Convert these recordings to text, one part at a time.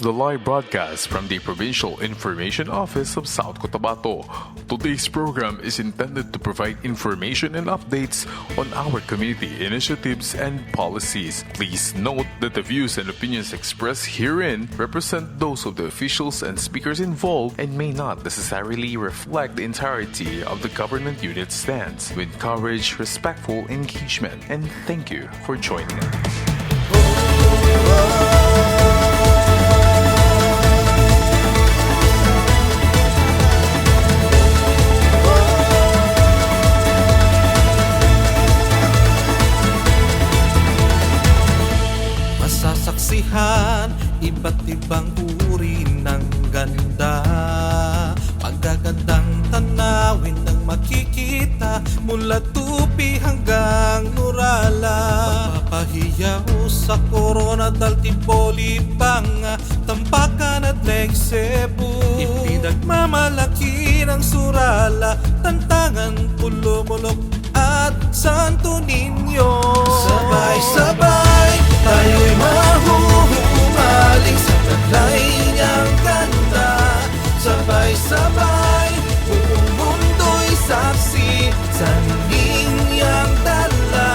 is the live broadcast from the Provincial Information Office of South Cotabato. Today's program is intended to provide information and updates on our community initiatives and policies. Please note that the views and opinions expressed herein represent those of the officials and speakers involved and may not necessarily reflect the entirety of the government unit's stance. We encourage respectful engagement and thank you for joining us. Masasaksihan iba't ibang uri ng ganda, magagandang tanawin ng makikita mula Tupi hanggang Nurala. Mapapahiyaw sa Coronadal, Tipoli, Panga, Tampakan at Lake Cebu. Ipinagmamalaki ng Surala, Tantangan, Pulumulok at Santo Niño. Sabay-sabay tayo'y mahuhumaling sa taglay niyang ganda. Sabay-sabay buong mundo'y saksi sa nining niyang dala.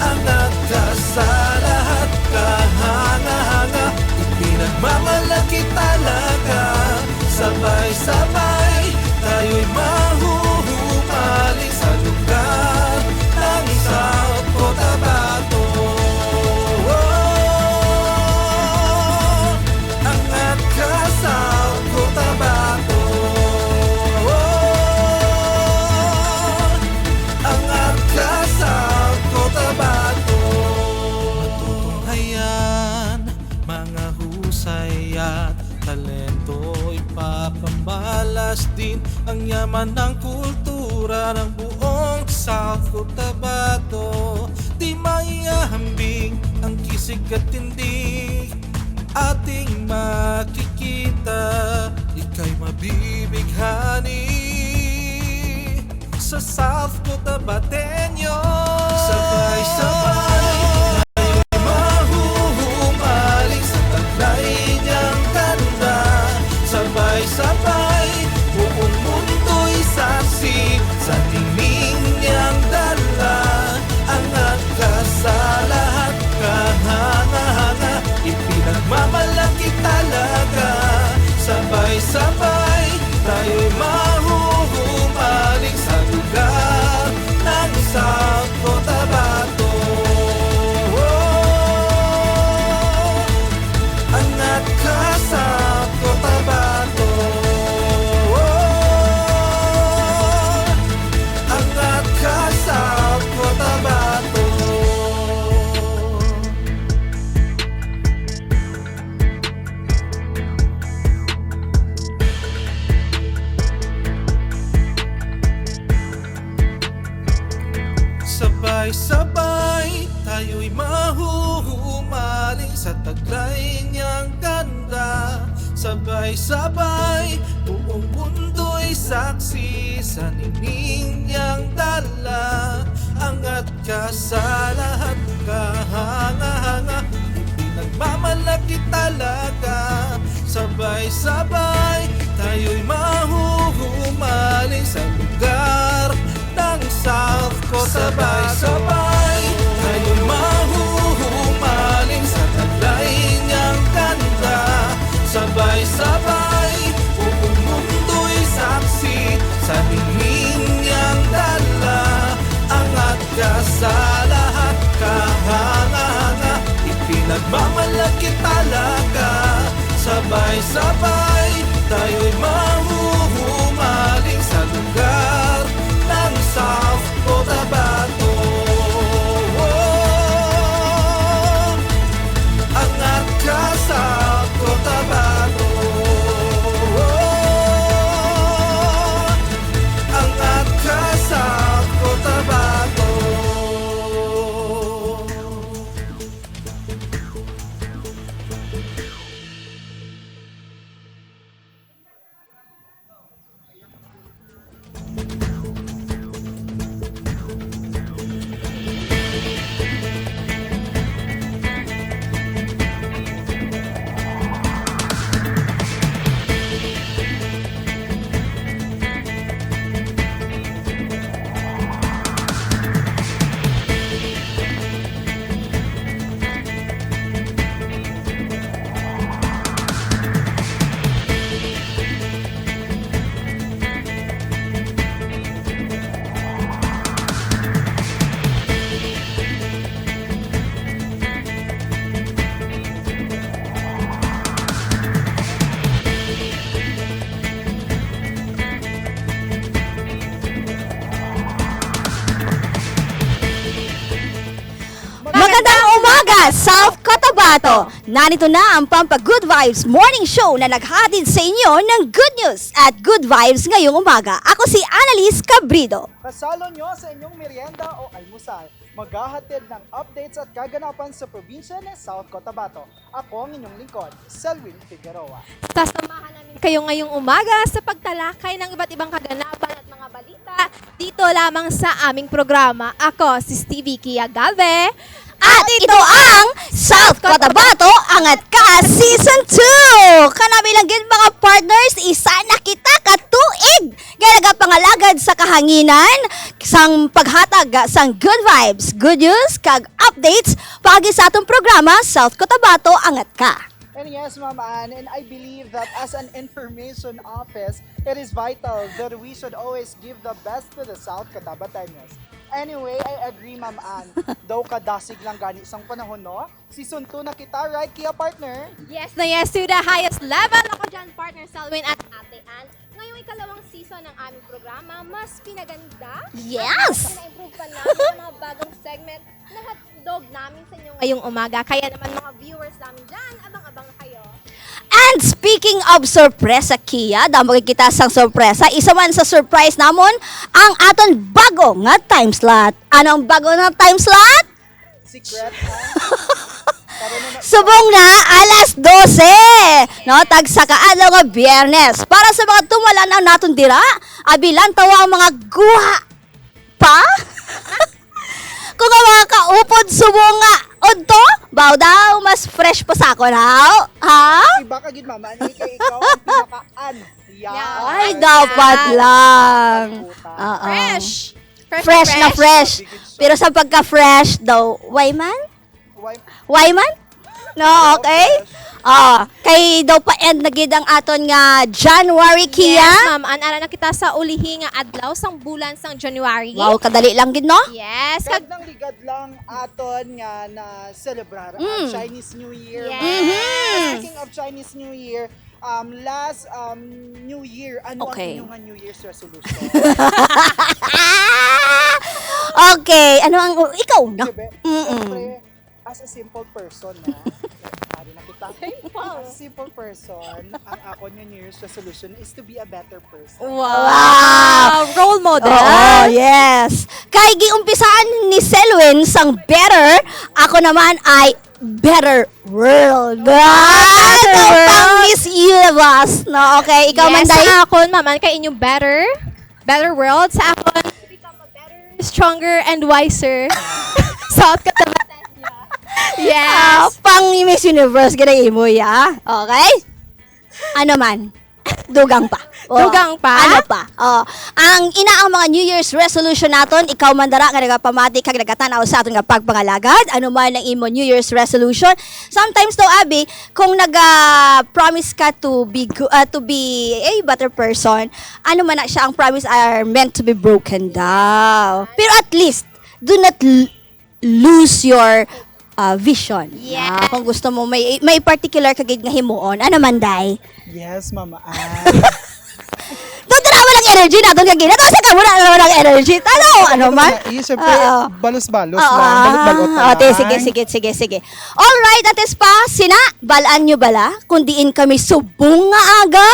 Angat ka sa lahat, kahanga-hanga, ipinagmamalaki talaga. Sabay-sabay tayo'y mahuhumaling sa lugar ng South Cotabato. Angat ka South Cotabato. Angat ka South Cotabato. Matutunghayan mga husay at talento, ipapamalas din ang yaman ng kultura ng buong South Cotabato. Di maihahambing ang kisig at tindig ating makikita. Ika'y mabibighani sa South Cotabateño. Sabay-sabay tayo'y mahuhumaling sa taglay niyang ganda. Sabay-sabay buong mundo'y saksi sa nining niyang dala. Angat ka sa lahat, kahanga-hanga, ipinagmamalaki talaga. Sabay-sabay tayo'y mahuhumaling sa lugar ng South Cotabato. Angat ka South Cotabato. Angat ka South Cotabato. Sabay-sabay tayo'y mahuhumaling sa taglay niyang ganda. Sabay-sabay buong mundo'y saksi sa nining niyang dala. Angat ka sa lahat, kahanga-hanga, ipinagmamalaki talaga. Sabay-sabay tayo'y mahuhumaling sa lugar ng South Cotabato. Sabay-sabay tayo'y mahuhumaling sa taglay niyang ganda. Sabay-sabay buong mundo'y saksi sa nining niyang dala. Angat ka sa lahat, kahanga-hanga, ipinagmamalaki talaga. Sabay-sabay tayo'y mahuhumaling sa lugar ng South Cotabato. Angat ka South Cotabato. Angat ka South Cotabato. South Cotabato! Narito na ang Pampa Good Vibes Morning Show na naghatid sa inyo ng good news at good vibes ngayong umaga. Ako si Annalise Cabrido. Kasalo nyo sa inyong merienda o almusal. Maghahatid ng updates at kaganapan sa probinsya ng South Cotabato. Ako ang inyong lingkod, Selwyn Figueroa. Sasamahan namin kayo ngayong umaga sa pagtalakay ng iba't ibang kaganapan at mga balita dito lamang sa aming programa. Ako si Stevie Kiagave. At ito ang South Cotabato Angat Ka Season 2! Kanami lang gid mga partners, isa na kita katuig! Gaya pangalagad sa kahanginan, sang paghatag sang good vibes, good news, kag updates, pagi sa atong programa, South Cotabato Angat Ka. And yes, Ma'am Ann, and I believe that as an information office, it is vital that we should always give the best to the South Cotabatanos. Anyway, I agree, Ma'am Ann. Daw kadasig lang gani isang panahon, no? Season 2 na kita, right, Kia partner? Yes na yes to the highest level. Ako dyan, partner Selwyn at Ate Ann. Ngayong ikalawang season ng aming programa, mas pinaganda. Yes! At mas pina-improve pa namin ang mga bagong segment na hotdog namin sa inyo ngayong umaga. Kaya naman mga viewers namin dyan, abang-abang kayo. And speaking of sorpresa, Kia, damo kita sang sorpresa. Isa man sa surprise namon ang aton bago nga time slot. Anong bago nga time slot? Secret, Subong na alas 12. No, tag sa kaadlaw nga Biyernes. Para sa mga tumalanan naton dira, abilan tawa ang mga guha pa. Kung ang mga kaupod subong nga odto, baw daw mas fresh pa sa akon, ha? Iba ka gid, Ma'am Ann. Ikaw ang pinakaan. Yan. Ay, dapat lang. Oo. Fresh! Fresh na fresh. Pero sa pagka-fresh daw, why man? Why- Why man? No, okay? Kay daw pa end na gid ang aton nga January, Kia. Yes, ma'am. Anara na kita sa ulihi nga adlaw sang bulan sang January. Wow, kadali lang gid, no? Yes. Kag nang ligad lang aton nga na celebrar ang Chinese New Year. Yes. Speaking of Chinese New Year, last New Year, ano Okay. ang inyong New Year's resolution? Okay, ano ang ikaw, no? Siyempre, as a simple person, no? Ari na kita. As a simple person, ang ako New Year's resolution is to be a better person. Wow. Role model. Oo, yes. Kay giumpisaan ni Selwyn sang better, ako naman ay better world. Better world. Miss Universe. No, okay, ikaw man Yes, dai. sa akon, ma'am, kay inyong better world. Sa akon, to become a better, stronger, and wiser. South Cotabato. Yes. Pang Miss Universe gina imo ya. Okay? Ano man? Dugang pa. Dugang pa? Ano pa? Ang ang mga New Year's resolution naton, ikaw man dara nga nagapamati kag nagatanaw sa aton nga pagpangalagad, ano man ang imo New Year's resolution. Sometimes daw abi, kung promise ka to be a better person, ano man na siya ang promise are meant to be broken daw. Pero at least do not lose your vision. Yes. Kung gusto mo may particular kagid nga himuon, ano man day? Yes, Mama Ann. Doon na naman ang energy natin kagina. Tapos ka muna naman ang energy. Ano man? Siyempre, Oo. balos-balos lang. Balot-balot na Okay, lang. sige. Alright, ates pa, sina, balaan nyo bala? Kung diin kami subong nga aga,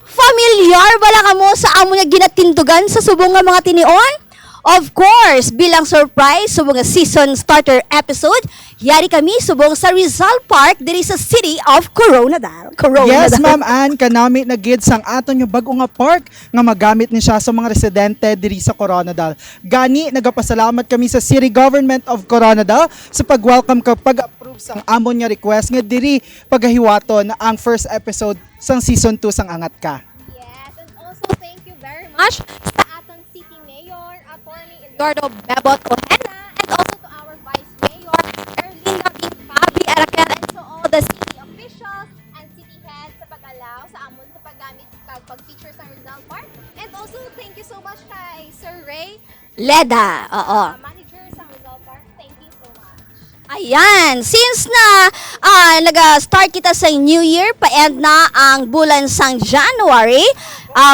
familiar bala ka mo sa amo nga ginatindugan sa subong nga mga tinion? Of course, bilang surprise, subong nga season starter episode, yari kami subong sa Rizal Park diri sa city of Coronadal. Yes, Ma'am Ann, kanami na gid sang aton yung bago nga park nga magamit ni siya sa mga residente diri sa Coronadal. Gani nagapasalamat kami sa City Government of Coronadal sa pag-welcome kag pag-approve sang amon nga request nga diri pagahiwaton ang first episode sang season 2 sang Angat Ka. Yes, and also thank you very much sa aton City Mayor, Attorney Eliordo Bebot Ojeda, and also to our Vice Mayor, Erlinda B. Fabi Araquel, and to all the city officials and city heads sa pag-allow sa amon sa paggamit kag pag-feature sa Rizal Park. And also, thank you so much kay Sir Ray, Leda, oo. manager sa Rizal Park. Thank you so much. Ayan, since na nag-start kita sa New Year, pa-end na ang bulan sang January,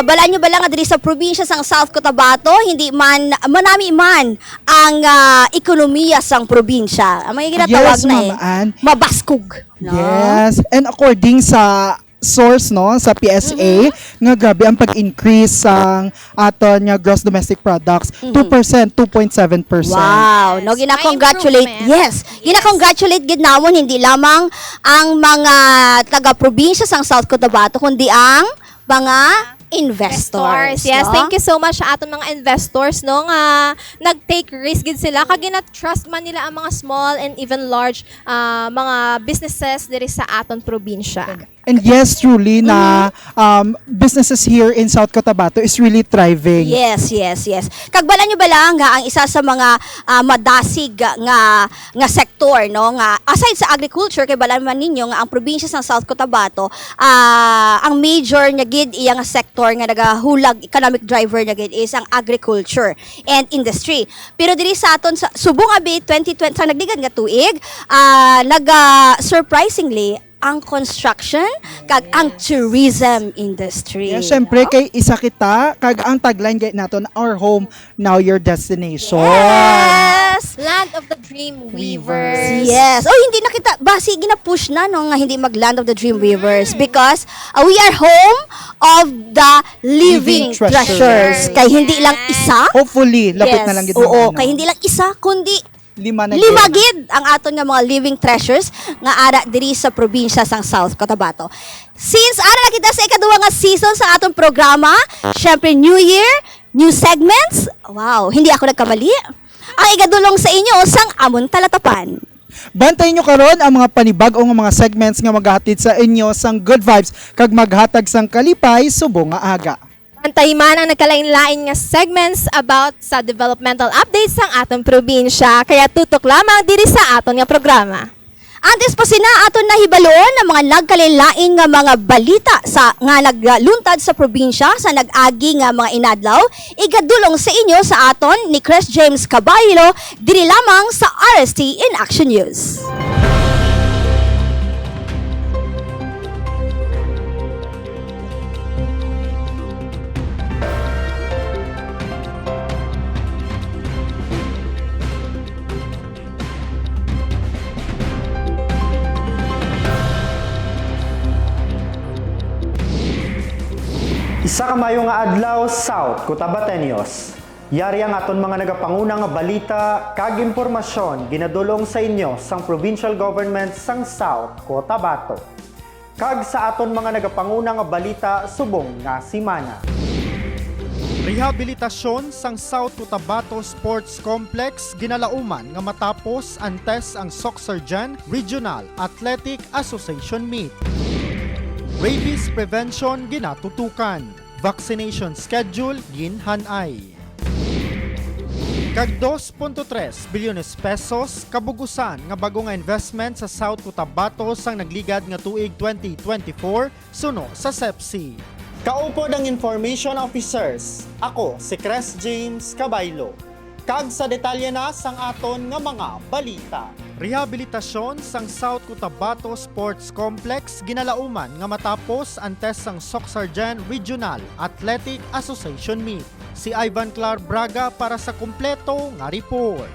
bala nyo bala nga diri sa probinsya sang South Cotabato, hindi man, manami man ang ekonomiya sang probinsya. Ang mga ginatawag Yes, na Ma'am Ann. mabaskog. No? Yes, and according sa source no sa PSA nga grabe ang pag-increase sang aton nga gross domestic products 2%, 2.7%. Wow, no gina-congratulate. May improvement. Yes, gina-congratulate gid namon hindi lamang ang mga taga-probinsya sang South Cotabato kundi ang mga investors. Yes, no? thank you so much sa aton mga investors no nga nag-take risk gid sila kag gina-trust man nila ang mga small and even large mga businesses diri sa aton probinsya. And yes, truly na businesses here in South Cotabato is really thriving. Yes, yes, yes. Kagbala nyo ba lang nga ang isa sa mga madasig nga sektor no nga aside sa agriculture kay bala man ninyo nga ang probinsya sa South Cotabato ang major nga gid iya nga sektor nga nagahulag economic driver nga gid is ang agriculture and industry. Pero diri sa aton sa subong abi 2020 sa nagdigad nga tuig surprisingly ang construction kag ang tourism industry. Yeah, syempre kay isa kita kag ang tagline gay naton, our home now your destination. Yes. Land of the Dream Weavers. Yes. Oh, hindi na kita basi gina-push na no nga hindi mag-land of the dream weavers because we are home of the living Living treasures. treasures. Kay hindi lang isa. Hopefully lapit Yes. na lang gid Oo, mga kay hindi lang isa kundi lima na lima gid. gid ang aton nga mga living treasures nga ara diri sa probinsya sang South Cotabato. Since ara na kita sa ikaduha nga season sa atong programa, syempre New Year, new segments. Wow, hindi ako nagkamali. Ang igadulong sa inyo sang amon talatapan. Bantayin nyo karon ang mga panibag-o nga mga segments nga maghatid sa inyo sang good vibes kag maghatag sang kalipay subong nga aga. Antay man ang nagkalain-lain nga segments about sa developmental updates sang atong probinsya. Kaya tutok lamang diri sa aton nga programa. Antes pa sina aton nahibaloon ang mga nagkalain-lain nga mga balita sa nga nagluntad sa probinsya sa nag-agi nga mga inadlaw, igadulong sa inyo sa aton ni Chris James Caballo diri lamang sa RST in Action News. Isa ka mayo nga adlaw South Cotabateños. Yari ang aton mga nagapanguna nga balita kag impormasyon ginadulong sa inyo sang provincial government sang South Cotabato. Kag sa aton mga nagapanguna nga balita subong nga simana. Rehabilitasyon sang South Cotabato Sports Complex ginalauman nga matapos antes ang Socsarjan Regional Athletic Association Meet. Rabies prevention ginatutukan. Vaccination schedule ginhanay. Kag 2.3 bilyones pesos kabugusan nga bago nga investment sa South Cotabato sang nagligad nga tuig 2024 suno sa SEPSI. Kaupod ang information officers. Ako si Chris James Caballo. Kag sa detalye na sang aton nga mga balita. Rehabilitasyon sang South Cotabato Sports Complex ginalauman nga matapos antes sang Socsarjan Regional Athletic Association Meet. Si Ivan Clar Braga para sa kumpleto nga report.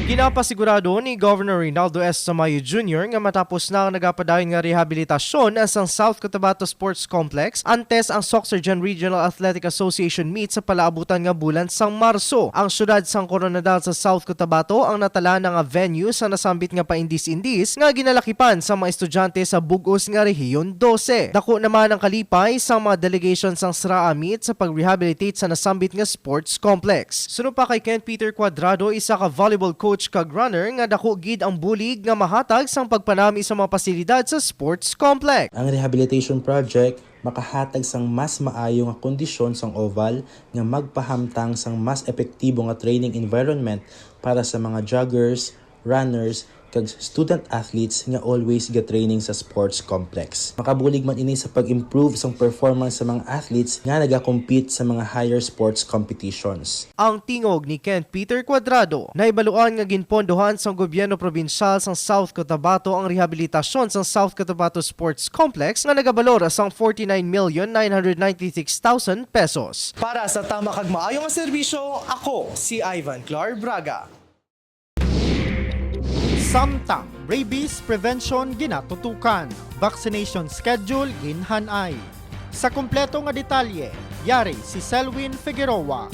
Ginapasigurado ni Governor Rinaldo S. Tamayo Jr. nga matapos na ang nagapadayon nga rehabilitasyon sa South Cotabato Sports Complex antes ang Socsarjan Regional Athletic Association Meet sa palaabutan nga bulan sang Marso. Ang syudad sang Coronadal sa South Cotabato ang natala na nga venue sa nasambit nga paindis-indis nga ginalakipan sa mga estudyante sa bugos nga Rehiyon 12. Dako naman ang kalipay sa mga delegation sang SRAA Meet sa pag-rehabilitate sa nasambit nga sports complex. Sunod pa kay Ken Peter Cuadrado, isa ka volleyball coach kag runner nga dako gid ang bulig nga mahatag sang pagpanami sa mga pasilidad sa sports complex. Ang rehabilitation project makahatag sang mas maayo nga kondisyon sang oval nga magpahamtang sang mas epektibo nga training environment para sa mga joggers, runners kag student athletes nga always ga training sa sports complex. Makabulig man ini sa pag-improve sang performance sa mga athletes nga naga-compete sa mga higher sports competitions. Ang tingog ni Ken Peter Cuadrado na ibaluan nga ginpondohan sa gobyerno probinsyal sa South Cotabato ang rehabilitasyon sa South Cotabato Sports Complex nga nagabalor sang 49,996,000 pesos. Para sa tama kag maayong serbisyo, ako si Ivan Clar Braga. Samtang rabies prevention ginatutukan, vaccination schedule ginhanay. Sa kumpleto nga detalye, yari si Selwyn Figueroa.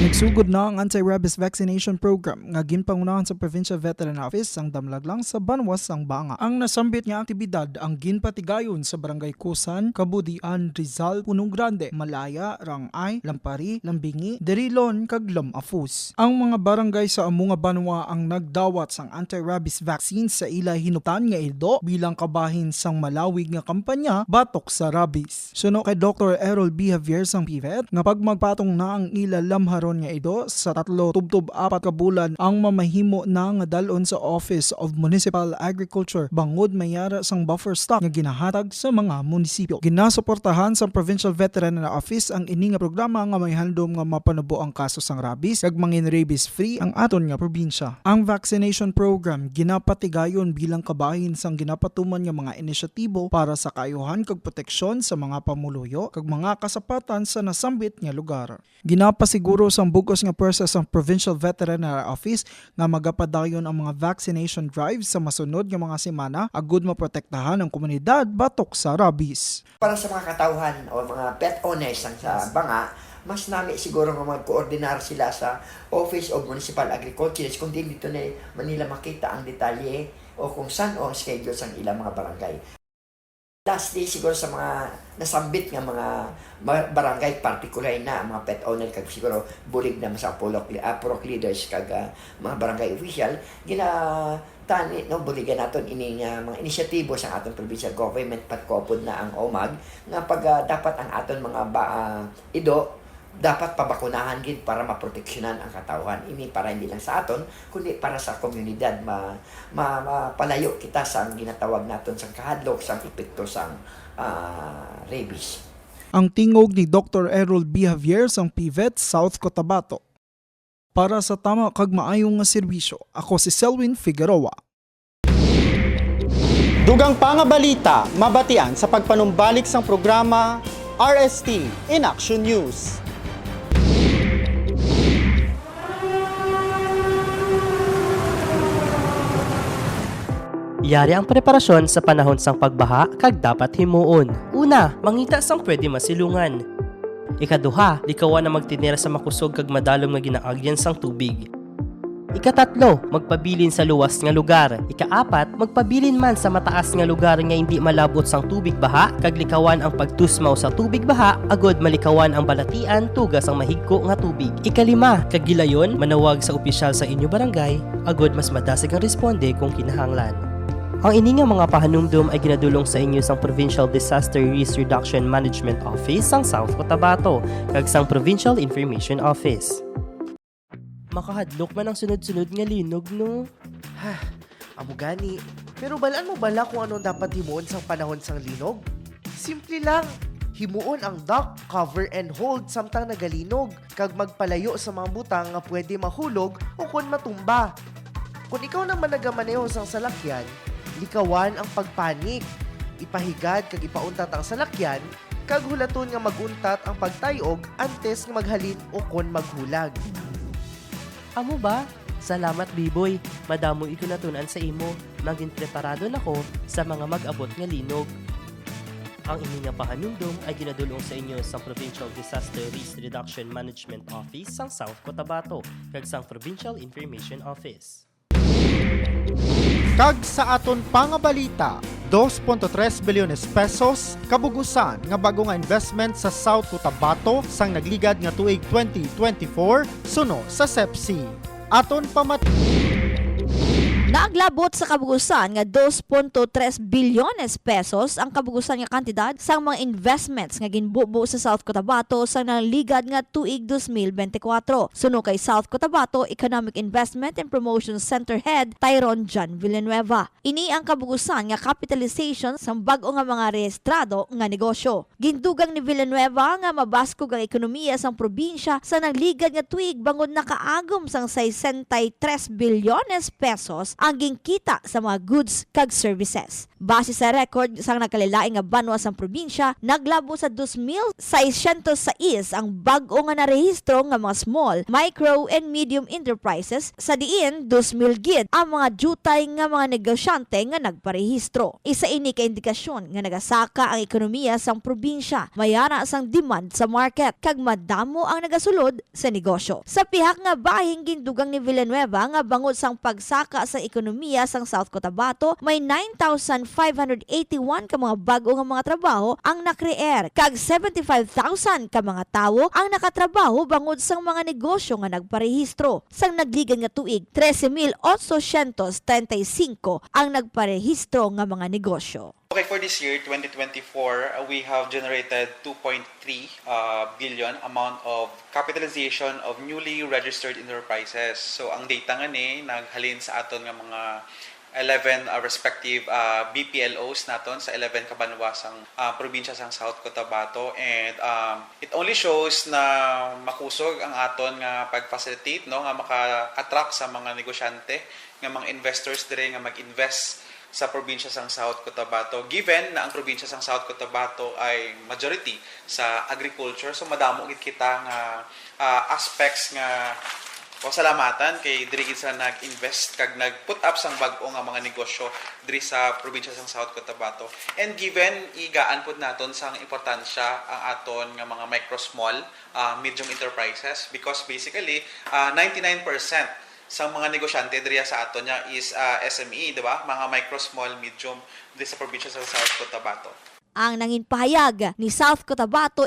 Nagsugod na ang anti-rabies vaccination program nga ginpangunahan sa Provincial Veteran Office ang damlaglang sa Banwas ang Banga. Ang nasambit nga aktibidad ang ginpatigayon sa Barangay Kusan, Kabudian, Rizal, Punong Grande, Malaya, Rangay, Lampari, Lambingi, Derilon, kag Afus. Ang mga barangay sa Amunga Banwa ang nagdawat sang anti-rabies vaccine sa ila hinuptan nga ildo bilang kabahin sang malawig nga kampanya batok sa rabies. Suno kay Dr. Errol B. Javier sang PVET nga pag magpatong na ang ila lamharon nga ido sa 3 tubtob 4 ka bulan ang mamahimo na nga dalon sa Office of Municipal Agriculture bangod mayara sang buffer stock nga ginahatag sa mga munisipyo. Ginasuportahan sa Provincial Veteran Office ang ini nga programa nga may handom nga mapanubo ang kaso sang rabies kag mangin rabies free ang aton nga probinsya. Ang vaccination program ginapatigayon bilang kabahin sang ginapatuman nga mga inisyatibo para sa kaayuhan kag proteksyon sa mga pamuluyo kag mga kasapatan sa nasambit nga lugar. Ginapasiguro sang bugos nga process ang Provincial Veterinary Office nga magapadayon ang mga vaccination drives sa masunod nga mga semana agud maprotektahan ang komunidad batok sa rabies. Para sa mga katauhan o mga pet owners sa Banga, mas nami siguro nga mag-coordinar sila sa Office of Municipal Agriculture kung dito na Manila makita ang detalye o kung saan o ang schedule sa ilang mga barangay. Lastly, siguro sa mga nasambit nga mga barangay, particular na mga pet owner, kag siguro bulig na sa PUROC leaders, kag mga barangay official, ginatani, no, buligan natin ini nga mga inisyatibo sa atong provincial government, patkopod na ang OMAG, nga pag dapat ang aton mga ido, dapat pabakunahan gid para maproteksyonan ang katawhan. Ini para hindi lang sa aton, kundi para sa komunidad mapalayo kita sa ginatawag naton sa kahadlok sa epekto sa rabies. Ang tingog ni Dr. Errol B. Javier sang PVET South Cotabato. Para sa tama kag maayong nga serbisyo, ako si Selwyn Figueroa. Dugang pangabalita, mabatian sa pagpanumbalik sang programa RST in Action News. Yari ang preparasyon sa panahon sang pagbaha kag dapat himuon. Una, mangita sang pwede masilungan. Ikaduha, likawan na magtinira sa makusog kag madalom nga ginaagyan sang tubig. Ikatatlo, magpabilin sa luwas nga lugar. Ikaapat, magpabilin man sa mataas nga lugar nga hindi malabot sang tubig baha kag likawan ang pagtusmaw sa tubig baha agod malikawan ang balatian tugas ang mahigko nga tubig. Ikalima, kag gilayon manawag sa opisyal sa inyo barangay agod mas madasig ang responde kung kinahanglan. Ang ini nga mga pahanumdum ay ginadulong sa inyo sang Provincial Disaster Risk Reduction Management Office sang South Cotabato kag sang Provincial Information Office. Makahadlok man ang sunod-sunod nga linog, no? Amo gani. Pero balaan mo bala kung anong dapat himuon sang panahon sang linog? Simple lang. Himuon ang dock, cover and hold samtang nagalinog kag magpalayo sa mga butang nga pwede mahulog o kun matumba. Kung ikaw naman nagamaneho sang salakyan, likawan ang pagpanik. Ipahigad kag ipauntat ang salakyan kag hulaton nga maguntat ang pagtayog antes nga maghalin o kon maghulag. Amo ba? Salamat, Biboy. Madamo iko natunan sa imo. Maging preparado nako sa mga mag-abot nga linog. Ang ini nga pahanumdum ay ginadulong sa inyo sa Provincial Disaster Risk Reduction Management Office sang South Cotabato kag sang Provincial Information Office. Kag sa aton pangabalita, 2.3 bilyones pesos kabugusan nga bago nga investment sa South Cotabato sang nagligad nga tuig 2024 suno sa SEPSI. Aton Naaglabot sa kabugusan nga 2.3 bilyones pesos ang kabugusan nga kantidad sa mga investments nga ginbubo sa South Cotabato sa naligad nga tuig 2024. Suno kay South Cotabato Economic Investment and Promotion Center Head Tyron John Villanueva. Ini ang kabugusan nga capitalization sa bag-o nga mga rehistrado nga negosyo. Gindugang ni Villanueva nga mabaskog ang ekonomiya sang probinsya sa naligad nga tuig bangod nakaagom sang 63 bilyones pesos ang gingkita sa mga goods kag services. Base sa record sang nagkalilaing nga banwa sang probinsya, naglabo sa 2,606 ang bag-o nga narehistro nga mga small, micro and medium enterprises sa diin 2,000 gid ang mga jutay nga mga negosyante nga nagparehistro. Isa ini ka indikasyon nga nagasaka ang ekonomiya sang probinsya, mayara sang demand sa market kag madamo ang nagasulod sa negosyo. Sa pihak nga bahing gindugang ni Villanueva nga bangod sang pagsaka sa ekonomiya sang South Cotabato, may 9,581 ka mga bago nga mga trabaho ang nakreer kag 75,000 ka mga tawo ang nakatrabaho bangod sang mga negosyo nga nagparehistro. Sang nagligan nga tuig, 13,835 ang nagparehistro nga mga negosyo. Okay, for this year, 2024, we have generated 2.3 billion amount of capitalization of newly registered enterprises. So, ang data nga ni, naghalin sa aton nga mga 11 respective BPLOs naton sa 11 kabanwasang probinsya sang South Cotabato, and it only shows na makusog ang aton nga pag-facilitate, no, nga maka-attract sa mga negosyante, nga mga investors dire nga mag-invest sa probinsya sang South Cotabato, given na ang probinsya sang South Cotabato ay majority sa agriculture. So madamo gid kita nga aspects nga pasalamatan kay diri gid sa nag-invest kag nag-put up sang bag-o nga mga negosyo diri sa probinsya sang South Cotabato. And given igaan pud naton sang importansya ang aton nga mga micro, small, medium enterprises, because basically 99% sa mga negosyante diriya sa aton niya is SME, di ba? Mga micro, small, medium diri sa probinsya sa South Cotabato. Ang nangin pahayag ni South Cotabato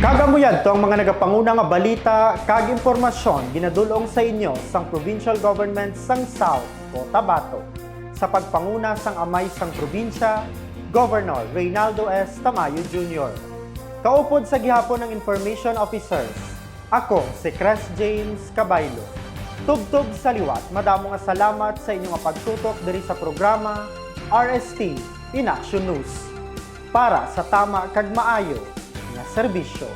Kagamuyan to ang mga nagapanguna nga balita kag impormasyon ginadulong sa inyo sang provincial government sang South Cotabato. Sa pagpanguna sang amay sang probinsya, Governor Reynaldo S. Tamayo Jr. Kaupod sa gihapon ng Information Officers, ako si Cres James Cabaylo. Tugtog sa liwat, madamo nga salamat sa inyong pagtutok diri sa programa RST in Action News para sa tama kag maayo nga serbisyo.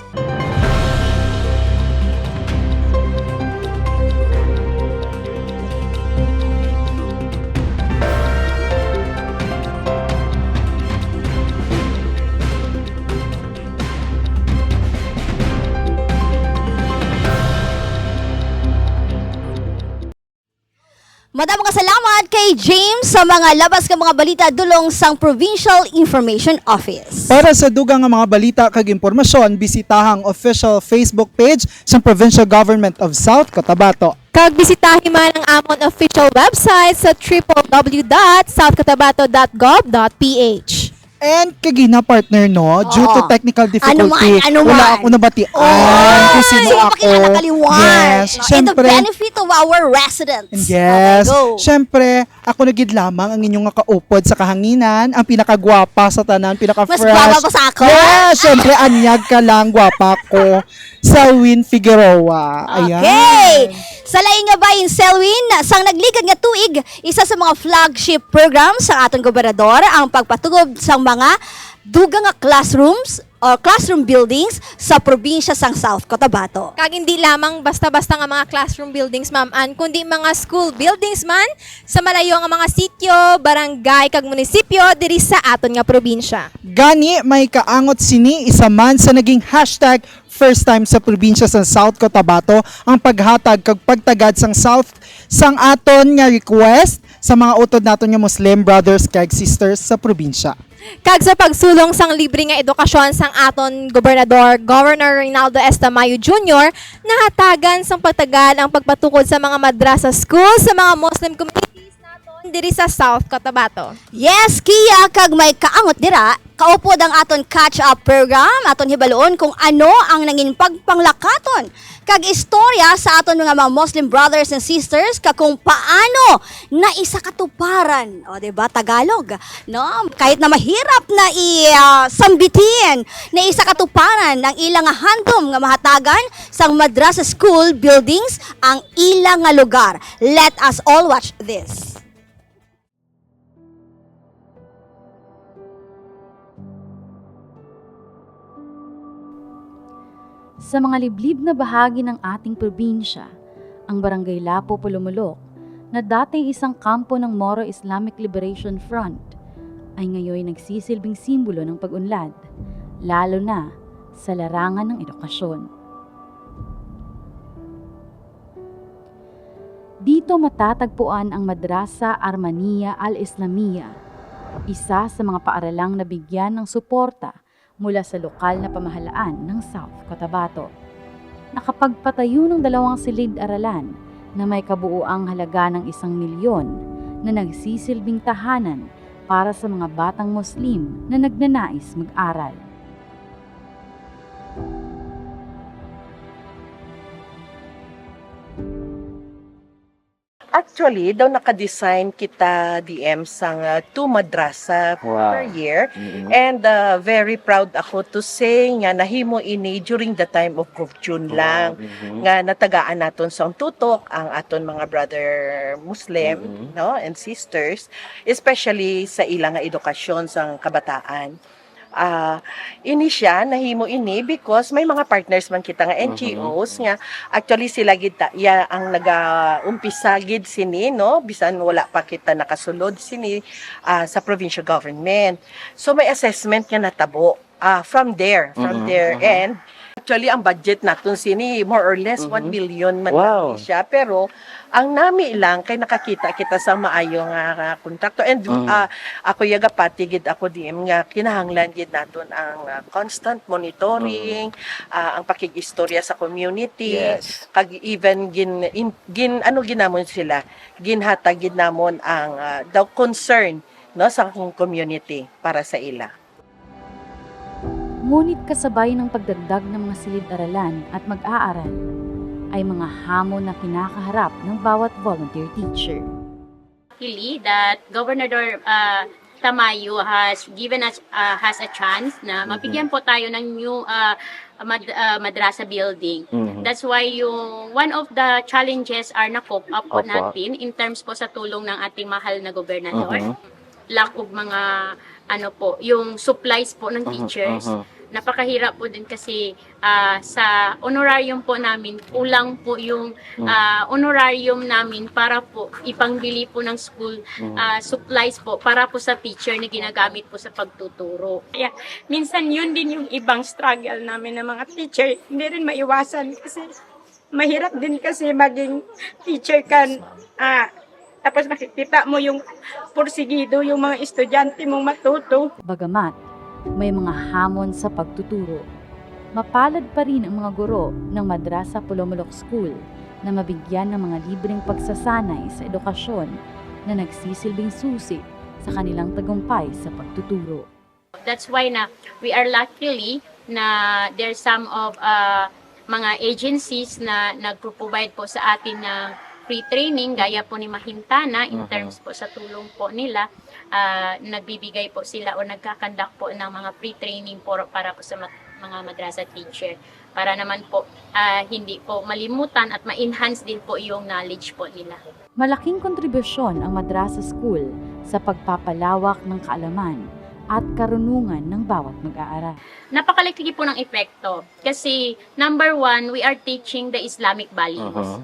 Madamong salamat kay James sa mga labas ka mga balita dulong sang Provincial Information Office. Para sa dugang nga mga balita kag impormasyon, bisitahang official Facebook page sa Provincial Government of South Cotabato. Kag bisitahin man ang amon official website sa www.southcotabato.gov.ph. And kagina partner no, due to technical difficulty, wala ako nabatian kung sino ako. Yes, in the benefit of our residents. Yes, syempre, ako nagid lamang ang inyong nga kaupod sa kahanginan, ang pinakagwapa sa tanan, pinaka-fresh. Mas gwapa pa sa ako? Yes, syempre, anyag ka lang, gwapa ko. Selwyn Figueroa. Ayan. Okay. Sa laing nga bayin, Selwyn, sang nagligad nga tuig, isa sa mga flagship programs sa atong gobernador ang pagpatugob sa mga dugang nga classrooms or classroom buildings sa probinsya sang South Cotabato. Kag hindi lamang basta-basta nga mga classroom buildings, ma'am, kundi mga school buildings man sa malayo nga mga sityo, barangay kag munisipyo diri sa aton nga probinsya. Gani may kaangot sini isa man sa naging hashtag first time sa probinsya sa South Cotabato ang paghatag kag pagtagad sang South sang aton nga request sa mga utod naton nga Muslim brothers kag sisters sa probinsya. Kag sa pagsulong sang libre nga edukasyon sang aton gobernador, Governor Reynaldo S. Tamayo Jr., nahatagan sang pagtagal ang pagpatukod sa mga madrasa school sa mga Muslim communities naton Diri sa South Cotabato. Yes, Kia, kag may kaangot dira, kaupod ang aton catch-up program, aton hibaluon kung ano ang nanging pagpanglakaton kag istorya sa aton mga Muslim brothers and sisters kag kung paano na isa katuparan. O, diba, Tagalog, no? Kahit na mahirap na sambitin na isa katuparan ng ilang nga handom nga mahatagan sang madrasa school buildings ang ilang nga lugar. Let us all watch this. Sa mga liblib na bahagi ng ating probinsya, ang Barangay Lapo, Pulumulok, na dati isang kampo ng Moro Islamic Liberation Front, ay ngayon nagsisilbing simbolo ng pag-unlad, lalo na sa larangan ng edukasyon. Dito matatagpuan ang Madrasa Armania Al-Islamiyya, isa sa mga paaralang nabigyan ng suporta mula sa lokal na pamahalaan ng South Cotabato. Nakapagpatayo ng 2 silid-aralan na may kabuuang halaga ng 1 milyon na nagsisilbing tahanan para sa mga batang Muslim na nagnanais mag-aral. Actually, daw naka-design kita DM sang 2 madrasa per year. And very proud ako to say nga nahimo ini during the time of June lang. Nga natagaan naton sa tutok ang aton mga brother Muslim no and sisters, especially sa ilang nga edukasyon sang kabataan. Ini siya nahimo ini because may mga partners man kita nga NGOs nga actually sila gid ang naga-umpisa gid sini no bisan wala pa kita nakasulod sini sa provincial government. So may assessment nga natabo from there and actually ang budget naton sini more or less 1 million man siya, pero ang nami lang kay nakakita kita sa maayo nga kontrakto and ako yaga pati gid ako DM nga kinahanglan gid naton ang constant monitoring, ang pakigistorya sa community, kag even ginamon sila ginhatag gid namon ang daw concern no sa community para sa ila. Ngunit kasabay ng pagdagdag ng mga silid-aralan at mag-aaral, ay mga hamon na kinakaharap ng bawat volunteer teacher. That Governor Tamayo has given us has a chance na mabigyan po tayo ng new madrasa building. That's why one of the challenges are na-cope up po natin in terms po sa tulong ng ating mahal na gobernador. Lack of mga yung supplies po ng teachers. Napakahirap po din kasi sa honorarium po namin, kulang po yung honorarium namin para po ipangbili po ng school supplies po para po sa teacher na ginagamit po sa pagtuturo. Yeah, minsan yun din yung ibang struggle namin ng mga teacher. Hindi rin maiwasan kasi mahirap din kasi maging teacher kan tapos nakikita mo yung porsigido yung mga estudyante mong matuto. Bagamat may mga hamon sa pagtuturo, mapalad pa rin ang mga guro ng Madrasa Pulumulok School na mabigyan ng mga libreng pagsasanay sa edukasyon na nagsisilbing susi sa kanilang tagumpay sa pagtuturo. That's why na we are luckily na there's some of mga agencies na nagpo-provide po sa atin ng free training gaya po ni Mahintana in terms po sa tulong po nila. Nagbibigay po sila o nagkakandak po ng mga free training po para po sa mga madrasa teacher para naman po hindi po malimutan at ma-enhance din po yung knowledge po nila. Malaking kontribusyon ang Madrasa School sa pagpapalawak ng kaalaman at karunungan ng bawat mag-aaral. Napakalaki po ng epekto kasi number 1, we are teaching the Islamic values.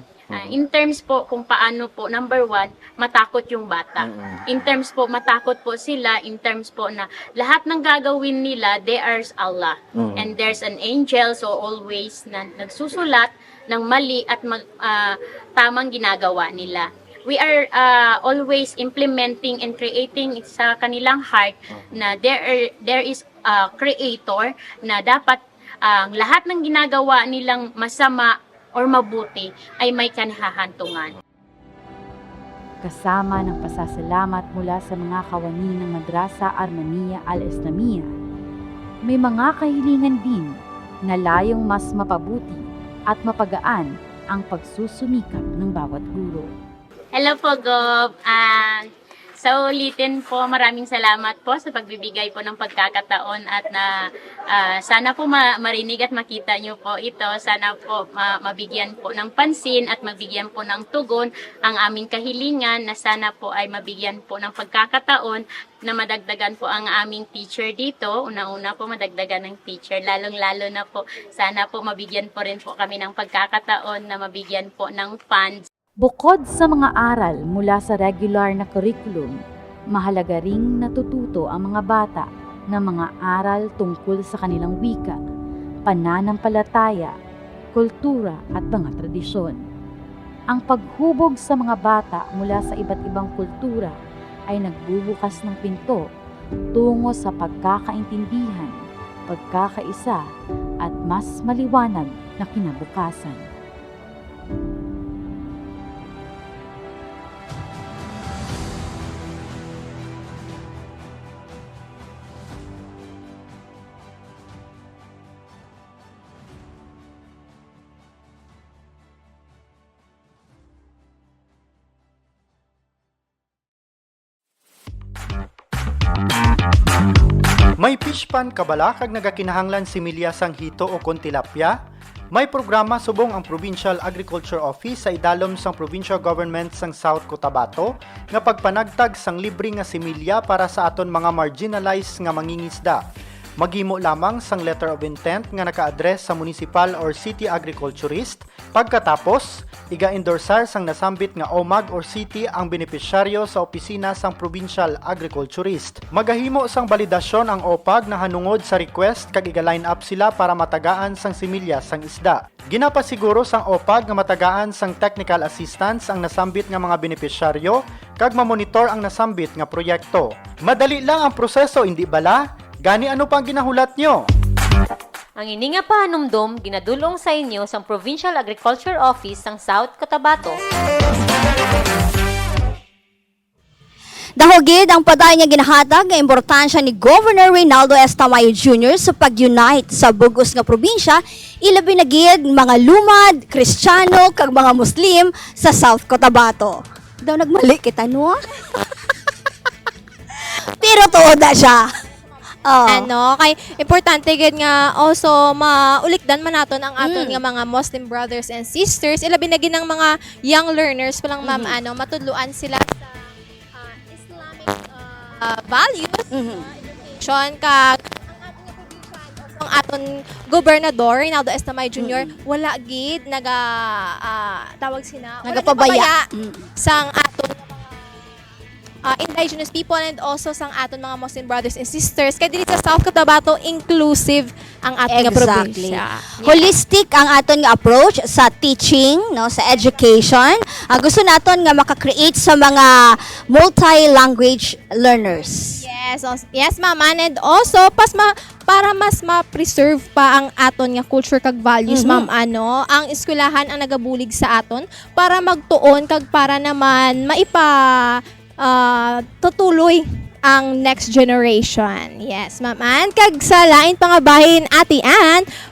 In terms po kung paano po, number 1, matakot yung bata. In terms po, matakot po sila, in terms po na lahat ng gagawin nila, there's Allah. And there's an angel, so always na nagsusulat ng mali at tamang ginagawa nila. We are always implementing and creating sa kanilang heart na there is a creator na dapat lahat ng ginagawa nilang masama or mabuti ay may kanahahantungan. kasama ng pasasalamat mula sa mga kawani ng Madrasa Armenia Al-Islamia. May mga kahilingan din na layong mas mapabuti at mapagaan ang pagsusumikap ng bawat guro. Hello po, Gob. Sa ulitin po, maraming salamat po sa pagbibigay po ng pagkakataon at sana po marinig at makita nyo po ito. Sana po mabigyan po ng pansin at mabigyan po ng tugon ang aming kahilingan na sana po ay mabigyan po ng pagkakataon na madagdagan po ang aming teacher dito. Una-una po madagdagan ng teacher. Lalong-lalo na po, sana po mabigyan po rin po kami ng pagkakataon na mabigyan po ng funds. Bukod sa mga aral mula sa regular na curriculum, mahalaga ring natututo ang mga bata ng mga aral tungkol sa kanilang wika, pananampalataya, kultura at mga tradisyon. Ang paghubog sa mga bata mula sa iba't ibang kultura ay nagbubukas ng pinto tungo sa pagkakaintindihan, pagkakaisa at mas maliwanag na kinabukasan. May fish pan kabala kag nagakinahanglan similya sang hito o kon tilapia? May programa subong ang Provincial Agriculture Office sa idalom sang Provincial Government sang South Cotabato nga pagpanagtag sang libre nga similya para sa aton mga marginalized nga mangingisda. Maghimo lamang sang letter of intent nga naka-address sa municipal or city agriculturist. Pagkatapos, iga-endorsar sang nasambit nga OMAG or city ang benepisyaryo sa opisina sang provincial agriculturist. Magahimo sang balidasyon ang OPAG na hanungod sa request kag iga-line up sila para matagaan sang similya sang isda. Ginapasiguro sang OPAG nga matagaan sang technical assistance ang nasambit nga mga benepisyaryo kag mamonitor ang nasambit nga proyekto. Madali lang ang proseso, hindi bala? Gani ano pang ginahulat nyo? Ang ini nga pahanumdom ginadulong sa inyo sa Provincial Agriculture Office sang South Cotabato. Dahugid ang padayon nga ginahatag nga importansya ni Governor Reynaldo S. Tamayo Jr. sa pag-unite sa bugos nga probinsya, ilabi na gid mga lumad, Kristiyano kag mga Muslim sa South Cotabato. Daw nagmali kita no? Pero tuod na siya. Kay importante gid nga also maulikdan man naton ang aton nga mga Muslim brothers and sisters, ilabi na gid ng mga young learners pa lang ma'am matudluan sila sa Islamic values, education kag ang aton gobernador Reynaldo S. Tamayo Jr. wala gid tawag sina nagapabaya sang aton indigenous people and also sang aton mga Muslim brothers and sisters. Kaya dili sa South Cotabato inclusive ang aton nga probinsya. Holistic ang aton nga approach sa teaching, no, sa education. Gusto naton nga maka-create sa mga multi-language learners. Yes, ma'am. And also para mas ma-preserve pa ang aton nga culture kag values, ma'am, ang eskwelahan ang nagabulig sa aton para magtuon kag para naman tutuloy ang next generation. Yes, ma'am. Kag sa lain pangabahin ati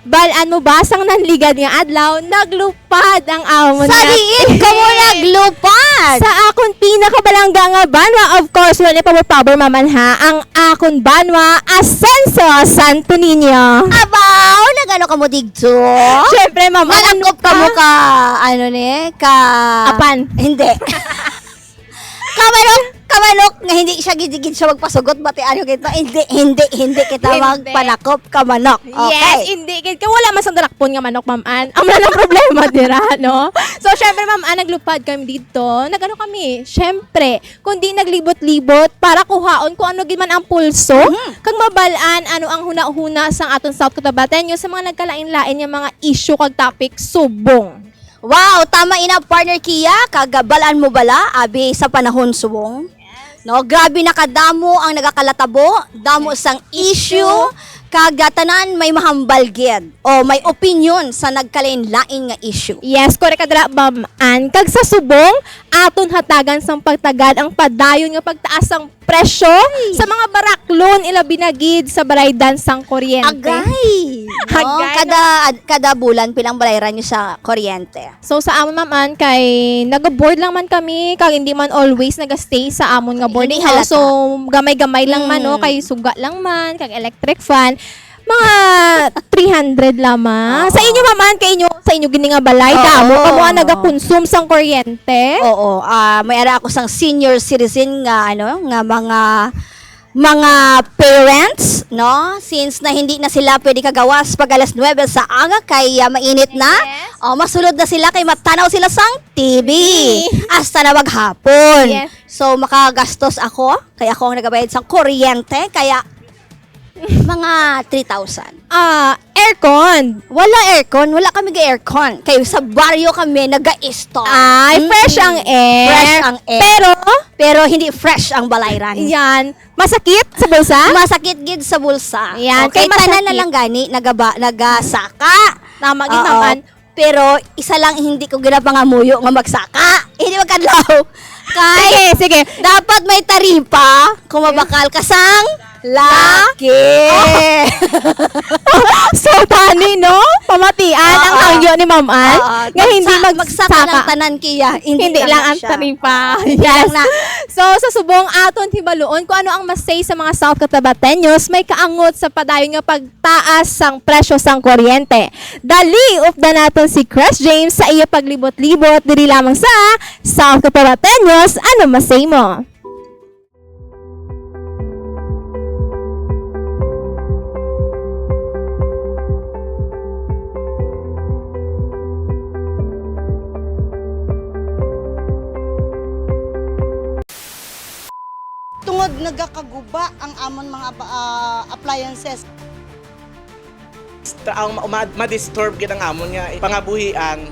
balaan mo basang nanligad nga adlaw, naglupad ang amon sa diin ka mo naglupad sa akon pinakabalangga nga banwa, of course wala power maman ang akon banwa Ascenso Santo Niño. Abaw, nagano ka mo digto? Syempre, ma'am. Malangkop ka mo apan. Hindi. Kamanok nga hindi siya gid siya magpasugot bati ano gito. Hindi kita magpanakop kamanok. Okay. Yes, hindi gid ka wala man sang dalakpon nga manok, ma'am. Amla lang problema dira, no? So syempre, ma'am, naglupad kami dito. Nagano kami? Syempre, kundi naglibot-libot para kuhaon kung ano gid man ang pulso, kag mabalaan ano ang huna-huna sang aton South Cotabateño sa mga nagkalain-lain nga mga issue kag topic subong. Wow, tama ina partner Kia, kagabalaan mo bala abi sa panahon subong. No, grabe nakadamo ang nagakalatabo, damo sang issue kag tanan may mahambal gid o may opinion sa nagkalain-lain nga issue. Yes, correct ka dira, Ma'am Ann. Kag sa subong, aton hatagan sang pagtagad ang padayon nga pagtaas ang presyo sa mga baraklon ilabi na gid sa balaydan sang kuryente. Agay! No? Agay, Kada bulan pilang balayran nyo sa kuryente. So sa amon, Ma'am Ann, kay nag-board lang man kami, kag hindi man always nag-stay sa amon nga boarding Hindi house. halata. So gamay-gamay lang man, no, kay suga lang man, kag electric fan. Mga 300 lamang. Sa inyo, Ma'am Ann, sa inyo gini nga balay, damo kamo ang naga-consume sang kuryente. Oo, may ara ako sang senior citizen nga nga mga parents, no? Since na hindi na sila pwede kagawas pag alas 9 sa aga kay mainit na. Masulod na sila kay matanaw sila sang TV. Hasta na maghapon. Yes. So makagastos ako, kaya ako ang nagabayad sang kuryente, kaya mga 3,000. Aircon. Wala aircon, wala kami ga-aircon. Kayo sa baryo kami naga-install. Ay, fresh ang air. Fresh ang air. Pero hindi fresh ang balayran. Yan. Masakit sa bulsa? Masakit gid sa bulsa. Yan. Okay, Kay tanan masakit. na lang gani nagasaka. Tama gid, Oo. Ma'am Ann. Pero isa lang hindi ko ginapangamuyo nga magsaka. Hindi magkadlaw. Kay Sige. dapat may taripa kung mabakal ka sang laki. So, tani, no? Pamatian ang hangyo ni Ma'am Ann. Nga hindi magsaka ng magsaka. tanan kiya. Hindi lang ang siya. taripa. Hindi Yes. lang na. So, sa subong aton hibaluon kung ano ang masay sa mga South Cotabateños, may kaangot sa padayon nga pagtaas sang presyo sang kuryente. Dali, upda naton si Chris James sa iya paglibot-libot diri lamang sa South Cotabateños. Ano masay mo? Tungod nagakaguba ang amon mga appliances. Ang ma-disturb gid ang amon nga pangabuhian.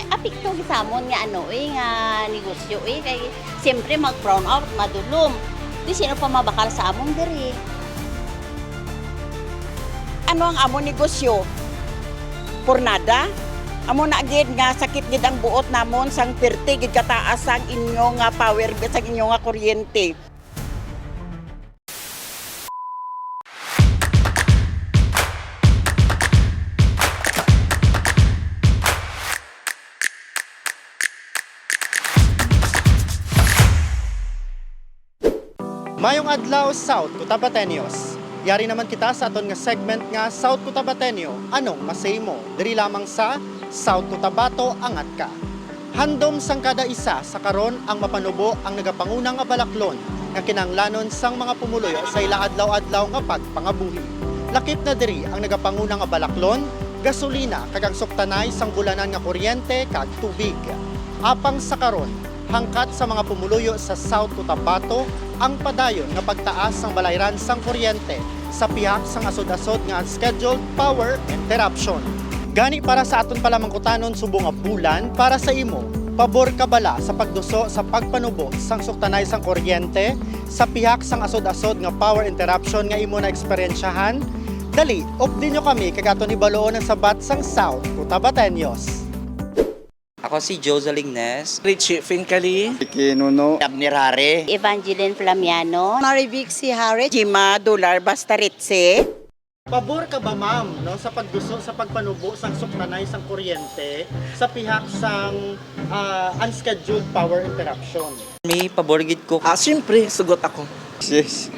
Apikto sa amon nga nga negosyo kay siyempre mag-brown out, madulom. Di sino pa mabakal sa amon diri. Ano ang amon negosyo? Por nada? Amo na gid nga sakit gid ang buot namon sang perti gid kataas ang inyo nga power bill sa inyo nga kuryente. Mayong adlaw South Cotabateños. Yari naman kita sa aton nga segment nga South Cotabateño. Anong masay mo? Diri lamang sa South Cotabato Angat Ka. Handom sang kada isa sa karon ang mapanubo ang nagapangunang nga balaklon nga kinanglanon sang mga pumuloy sa ila adlaw-adlaw nga pagpangabuhi. Lakip na diri ang nagapangunang nga balaklon, gasolina kag ang suktanay sang bulanan nga kuryente kag tubig. Apang sa karon, hangkat sa mga pumuluyo sa South Cotabato ang padayon nga pagtaas ng balayran sang kuryente sa pihak sang asod-asod nga unscheduled power interruption. Gani para sa aton palamangkutanon subong nga bulan para sa imo, pabor ka bala sa pagduso sa pagpanubo sang suktanay sang kuryente sa pihak sang asod-asod nga power interruption nga imo na eksperyensyahan? Dali, update nyo kami kag aton ibaloon ang sabat sang South Cotabateños. Ako si Joe Zalingnes. Richie Fincali. Nuno. Abner Hare. Evangeline Flamiano. Maribik si Harry. Jima Dolar Bastaritse. Pabor ka ba, ma'am, no, sa pagduso sa pagpanubo sang suktanay sang kuryente sa pihak sang unscheduled power interruption? May paborgid ko. Siyempre, sugot ako. Yes.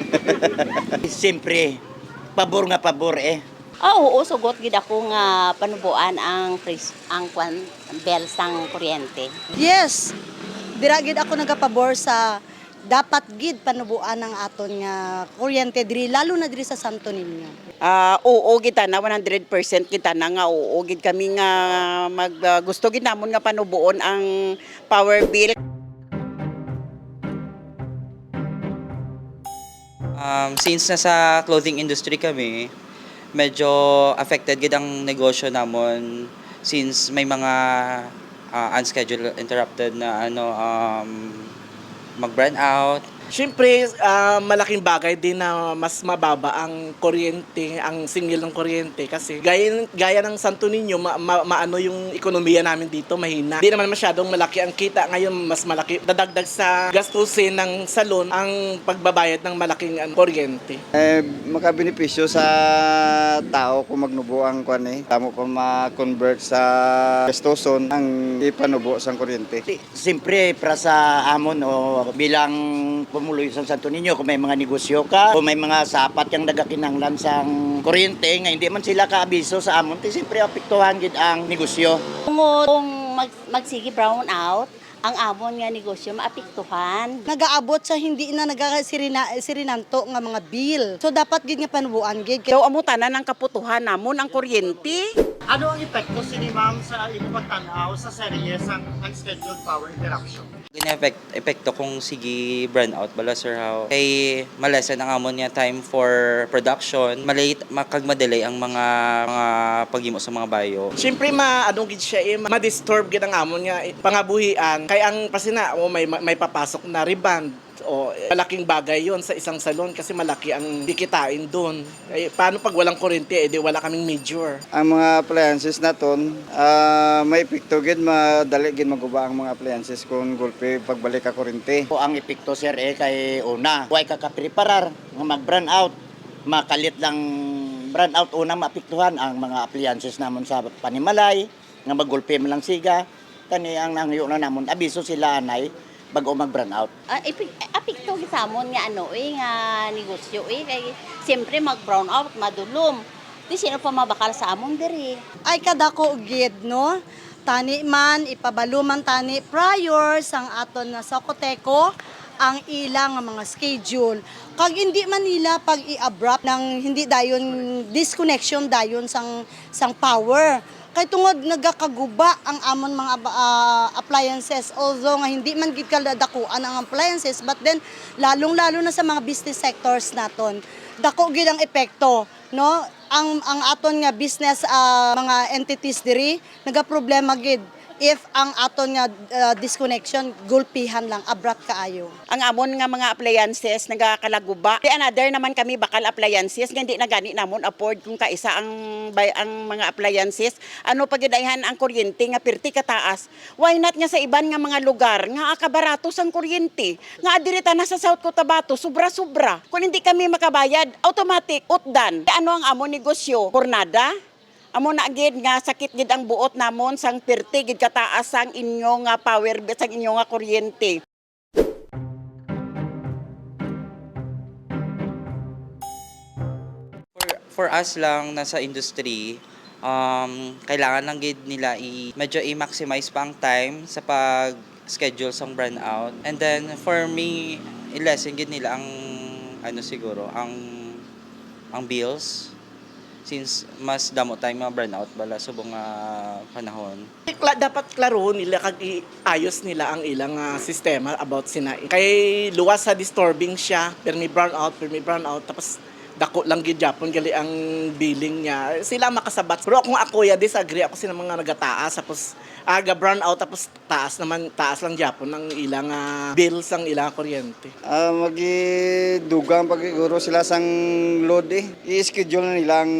Siyempre, pabor nga pabor Oo, sugot gid ako nga panubuan ang bell sang kuryente. Yes. Dira gid ako nagapabor sa dapat gid panubuan ang aton nga kuryente diri lalo na diri sa Santo Niño. Oo kita na 100% kita na nga oo gid kami nga gusto gid namon nga panubuon ang power bill. Since nasa clothing industry kami, medyo affected gid ang negosyo namon since may mga unscheduled interrupted na mag-brand out. Siyempre, malaking bagay din na mas mababa ang kuryente, ang singil ng kuryente kasi gaya ng Santo Niño, maano yung ekonomiya namin dito, mahina. Hindi naman masyadong malaki ang kita. Ngayon, mas malaki. Dadagdag sa gastusin ng salon ang pagbabayad ng malaking kuryente. Makabenepisyo sa tao kung magnubo ang kuan tamo ko ma-convert sa gastuson ang ipanubo sa kuryente. Siyempre, para sa amon o bilang pumuloy sa Santo Niño, kung may mga negosyo ka, kung may mga sapat yung nagakinanglan sa kuryente, nga hindi man sila kaabiso sa amon, siyempre apektuhan gid ang negosyo. Kung magsige brown out, ang amon nga negosyo maapektuhan. Nagaabot sa hindi na nagasirinanto nga mga bill. So dapat gid nga panubuan gid. Daw amutan ng kaputuhan namon ang kuryente. Ano ang epekto sini ma'am sa inyong pagtanaw sa series ang unscheduled power interruption? Epekto kung sige brownout bala sir how kay malesen ang amon niya time for production, malate makagmadelay ang mga paghimo sa mga bayo. Siyempre, gid siya, ma-disturb gid ang amon nga pangabuhian. Kaya ang pasina, may papasok na rebound. Malaking bagay yon sa isang salon kasi malaki ang dikitain doon. Paano pag walang kuryente, di wala kaming major. Ang mga appliances naton, may epekto gid madali gid maguba ang mga appliances kung gulpi pagbalik ka kuryente. Ang epekto sir kay una, huwag ka kapreparar nga mag-burn out. Makalit lang burn out unang maapektuhan ang mga appliances namon sa panimalay, nga magulpi man lang siga. Kani ang nangyo na namon, abiso sila anay bago mag-burn out. Apekto sa amon nga nga negosyo kay siyempre mag-brown out, madulom. Di sino pa mabakal sa amon diri. Ay kadako gid no. Tani man ipabaluman tani prior sang aton na Socoteko ang ilang mga schedule. Kag hindi man nila pag i-abrupt ng hindi dayon disconnection dayon sang power. Kay tungod nagakaguba ang amon mga appliances, although nga hindi man gid kaladakuan ang appliances, but then lalong-lalo na sa mga business sectors naton dako gid ang epekto, no? Ang aton nga business mga entities diri nagaproblema gid if ang aton nga disconnection gulpihan lang abrupt kaayo. Ang amon nga mga appliances nagakalaguba. Di another naman kami bakal appliances nga hindi na gani namon afford kung kaisa ang mga appliances. Ano pagidayhan ang kuryente nga pirti kataas. Why not nga sa iban nga mga lugar nga akabarato sang kuryente. Nga adirita na sa South Cotabato sobra-sobra. Kung hindi kami makabayad, automatic utdan. Ano ang amon negosyo? Pornada? Amo na gid nga sakit gid ang buot namon sang pirti gid kataas sang inyo nga power sang inyo nga kuryente. For us lang nasa industry, kailangan lang gid nila medyo i-maximize pa ang time sa pag-schedule sang brownout. And then for me, i-lessen gid nila ang siguro ang bills. Since mas damo tayo mga burnout bala subong panahon. Dapat klarohon nila kag iayos nila ang ilang sistema about sina. Kay luwas sa disturbing siya, permi brownout tapos dako lang gid Japon gali ang billing niya. Sila makasabat. Pero kung ako disagree ako sila mga nagataas tapos aga brownout tapos taas lang Japon ang ilang bills ang ilang kuryente. Magidugang pagiguro sila sang load i-schedule na nilang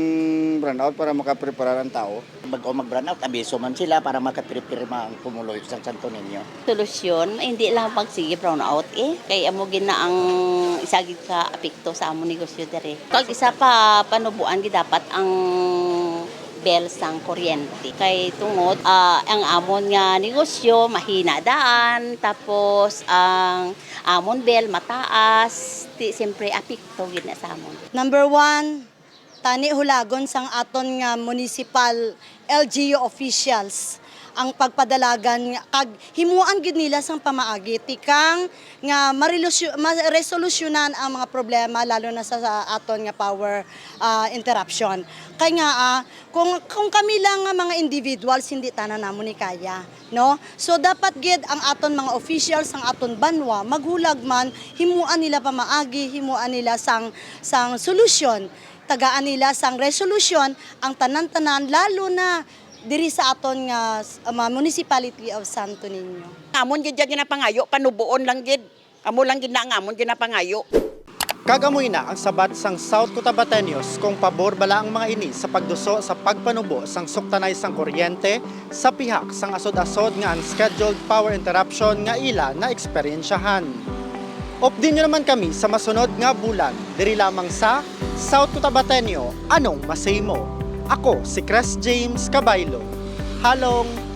brownout para makaprepara ang tao. Bago mag-brownout, abiso man sila para makaprepare ang pumuloy sa Santo Niño. Solusyon, hindi lang pagsige brown out kay amo gid na ang isagid ka apekto sa among negosyo diri. Kag isa pa panubuan gid dapat ang bell sang kuryente. Kay tungod ang amon nga negosyo mahina daan tapos ang amon bell mataas, siyempre apekto gid na sa amon. Number 1, tani hulagon sang aton nga municipal LGU officials ang pagpadalagan kag himuan gid nila sang pamaagi tikang nga maresolusyonan ang mga problema lalo na sa aton nga power interruption. Kay nga kung kami lang nga mga individuals hindi tanan namon ni kaya, no? So dapat gid ang aton mga officials sang aton banwa maghulag man himuan nila pamaagi, himuan nila sang solusyon, tagaan nila sang resolution ang tanan-tanan lalo na diri sa aton nga Municipality of Santo Niño. Amon gid nga pangayo panubuon lang gid Amo lang ginaangamon ginapangayo. Kagamoy na ang sabat sang South Cotabateños kung pabor bala ang mga ini sa pagduso sa pagpanubo sang suktanay sang kuryente sa pihak sang asod-asod nga unscheduled power interruption nga ila na eksperyensyahan. Update nyo naman kami sa masunod nga bulan, diri lamang sa South Cotabateño, Anong Masay Mo? Ako si Chris James Cabaylo. Halong!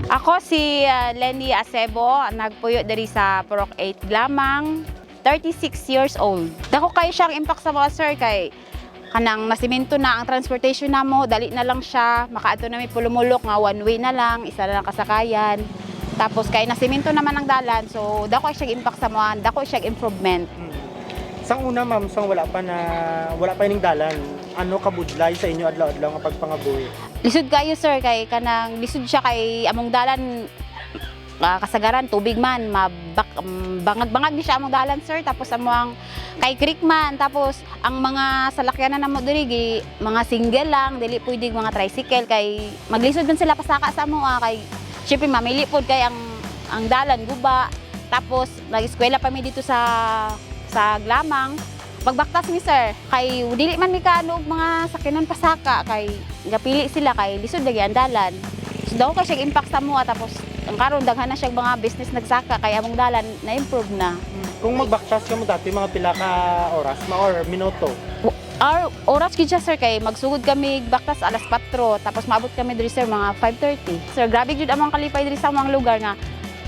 Ako si Lenny Acebo, nagpuyo diri sa Purok 8 lamang, 36 years old. Dako kayo siyang impact sa mga sir kay kanang nasimento na ang transportation namo, dali na lang siya, makaadto na may pulumulok nga one way na lang, isa na lang kasakayan. Tapos kay nasimento naman ang dalan, so dako siya impact sa mga, dako siya improvement. Sang una ma'am, sang wala pa ining dalan, ano kabudlay sa inyo adlaw-adlaw nga pagpangabuhi? Lisod kayo sir kay kanang lisod siya kay among dalan kasagaran tubig man bangag-bangag ni siya among dalan sir, tapos among kay creek man, tapos ang mga salakyanan namo diri mga single lang, dili pwede mga tricycle kay maglisod man sila pasaka sa amo kay syempre mamili pod kay ang dalan guba, tapos nag-eskwela pa mi dito sa Glamang. Pagbaktas ni sir, kay dili man mi kaano mga sakyanan pasaka kay gapili sila kay lisod lagi ang dalan. So daw ka siya impact sa mua, tapos ang karon daghan na siya mga business nagsaka kay among dalan na improve na. Kung magbaktas ka mo dati mga pila ka oras or minuto? Oras gid siya sir kay magsugod kami baktas alas 4, tapos maabot kami diri sir mga 5:30. Sir, grabe jud among kalipay diri sa mga lugar nga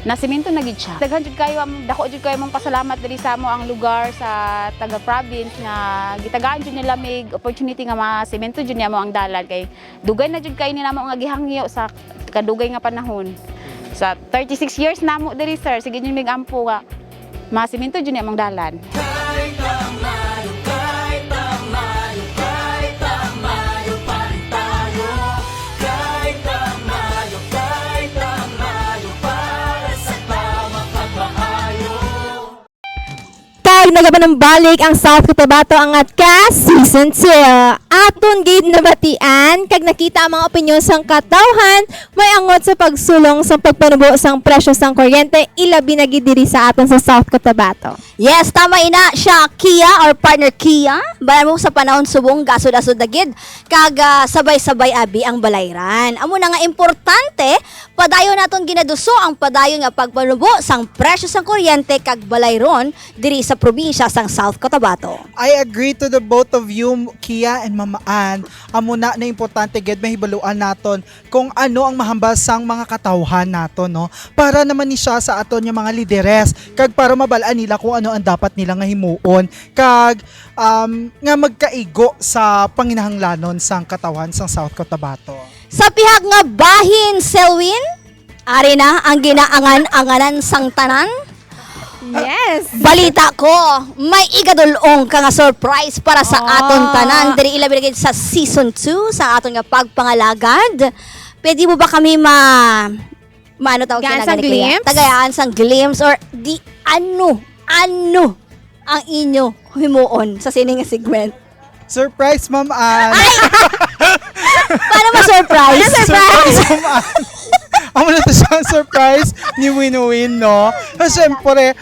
nasimento na gid siya. Daghan jud kayo dako jud kayo mong pasalamat diri sa amo ang lugar sa taga province nga gitagaan jud nila mig opportunity nga masemento jud niya mo ang dalan kay dugay na jud kay ni namo nga gihangyo sa kadugay nga panahon. Sa 36 years namo diri sir, sige jud mig ampo nga masemento jud niya mong dalan. Nagaban ng balik ang South Cotabato Angat Ka Season 2. Aton gid nabatian kag nakita ang mga opinyon sang katawhan may angot sa pagsulong sa pagpanubo sang presyo sang kuryente ilabi na gid diri sa aton sa South Cotabato. Yes, tama ina siya Kia or partner Kia. Bayan mo sa panahon subong gasod-asod na gid kag sabay-sabay abi ang balayran. Amo na nga importante padayon naton ginaduso ang padayon nga pagpanubo sang presyo sang kuryente kag balayron diri sa probinsya sang South Cotabato. I agree to the both of you, Kia and Mama Ann. Amo na importante gid mahibaluan naton kung ano ang mahambal sang mga katawhan naton, no? Para naman ni siya sa aton yung mga lideres kag para mabalaan nila kung ano ang dapat nila nga himuon kag nga magkaigo sa panginahanglanon sang katawhan sang South Cotabato. Sa pihak nga bahin, Selwyn, ari na ang ginaangan-anganan sang tanan. Yes. Balita ko, may igadulong ka nga surprise para sa aton tanan. Diri ilabi sa season 2 sa aton nga pagpangalagad. Pwede mo ba kami maano tawag Gaan na sang glimpse? Tagayaan sang glimpse or di ano ang inyo himuon sa sining nga segment? Surprise, Ma'am Ann! Paano ma-surprise? Surprise, Ma'am Ann! Amo na to siya surprise ni Win-Win, no? So, syempre,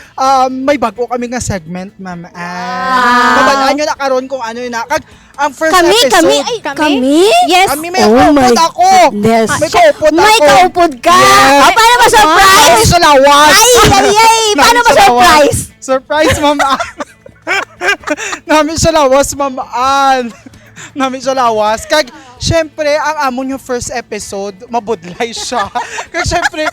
may bago kami nga segment, Ma'am Ann. Mabalaan nyo na karon kung ano yun na. ang first Kami? episode. Yes. Kami may Oh my kaupod ako. goodness. May kaupod ako. May kaupod ka. Yes. Ah, paano ma-surprise? Namin siya lawas. Ay. Paano ma-surprise? Surprise, Ma'am Ann. Namin siya lawas, Ma'am Ann. Namin siya lawas. Kag, syempre, ang amo niyo first episode, mabudlay siya. Kag, syempre,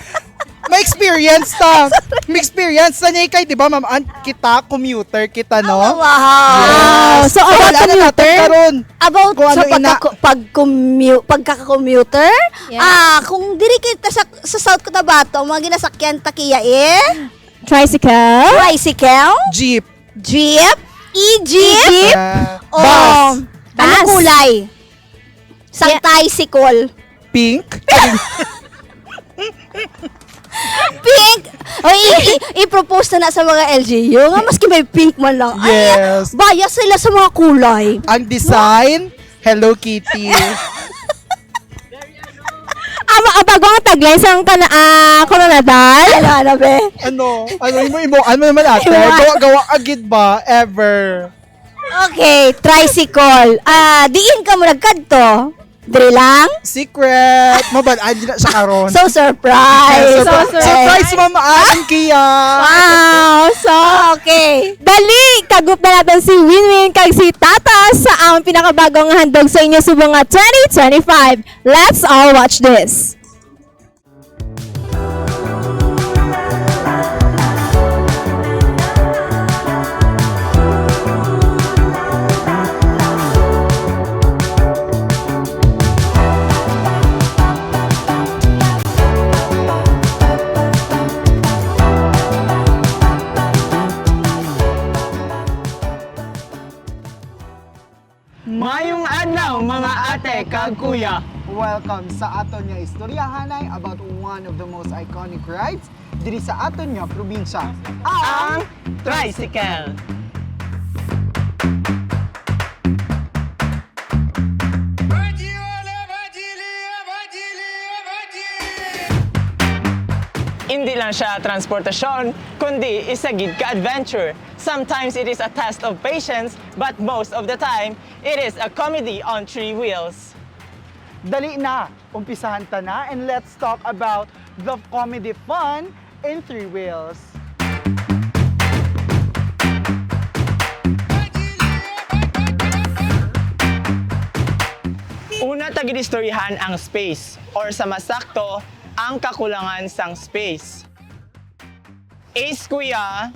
may experience ta. May experience ta niya kay, di ba, Ma'am Ann? Kita, commuter kita, no? Oh, wow. Yes. So, about wala na natin commuter? karon. About Kung sa ano pagkaka-commuter? Kung diri kita sa South Cotabato, mga ginasakyan takiya Tricycle? Jeep. E-jeep? Bus. Anong kulay? Sa tricycle. Pink. Pink! O, i-propose na sa mga LGU nga, maski may pink man lang. Yes. Ay, bias sila sa mga kulay. Ang design, Hello Kitty. Ang bagong tagline sa Coronadal. Ano be? Ano mo naman ate? Gawa agid ba? Ever. Okay, tricycle. Diin ka mo nagkadto. Diri lang? Secret. Mabad, andi na siya karon. So surprise. Surprise, Ma'am Ann, Kia. Wow! So, okay. Dali! Kagup na natin si Winwin kag si Tata sa ang pinakabagong handog sa inyo subong nga 2025. Let's all watch this. Mayong adlaw mga ate kag kuya. Welcome sa aton nga istoryahanay about one of the most iconic rides diri sa aton nga probinsya. Ang tricycle. Hindi lang siya transportasyon, kundi isagid ka adventure. Sometimes it is a test of patience, but most of the time, it is a comedy on three wheels. Dali na, umpisahan ta na, and let's talk about the comedy fun in three wheels. Una tagidistoryahan ang space, or sa masakto, ang kakulangan sang space. Ace kuya.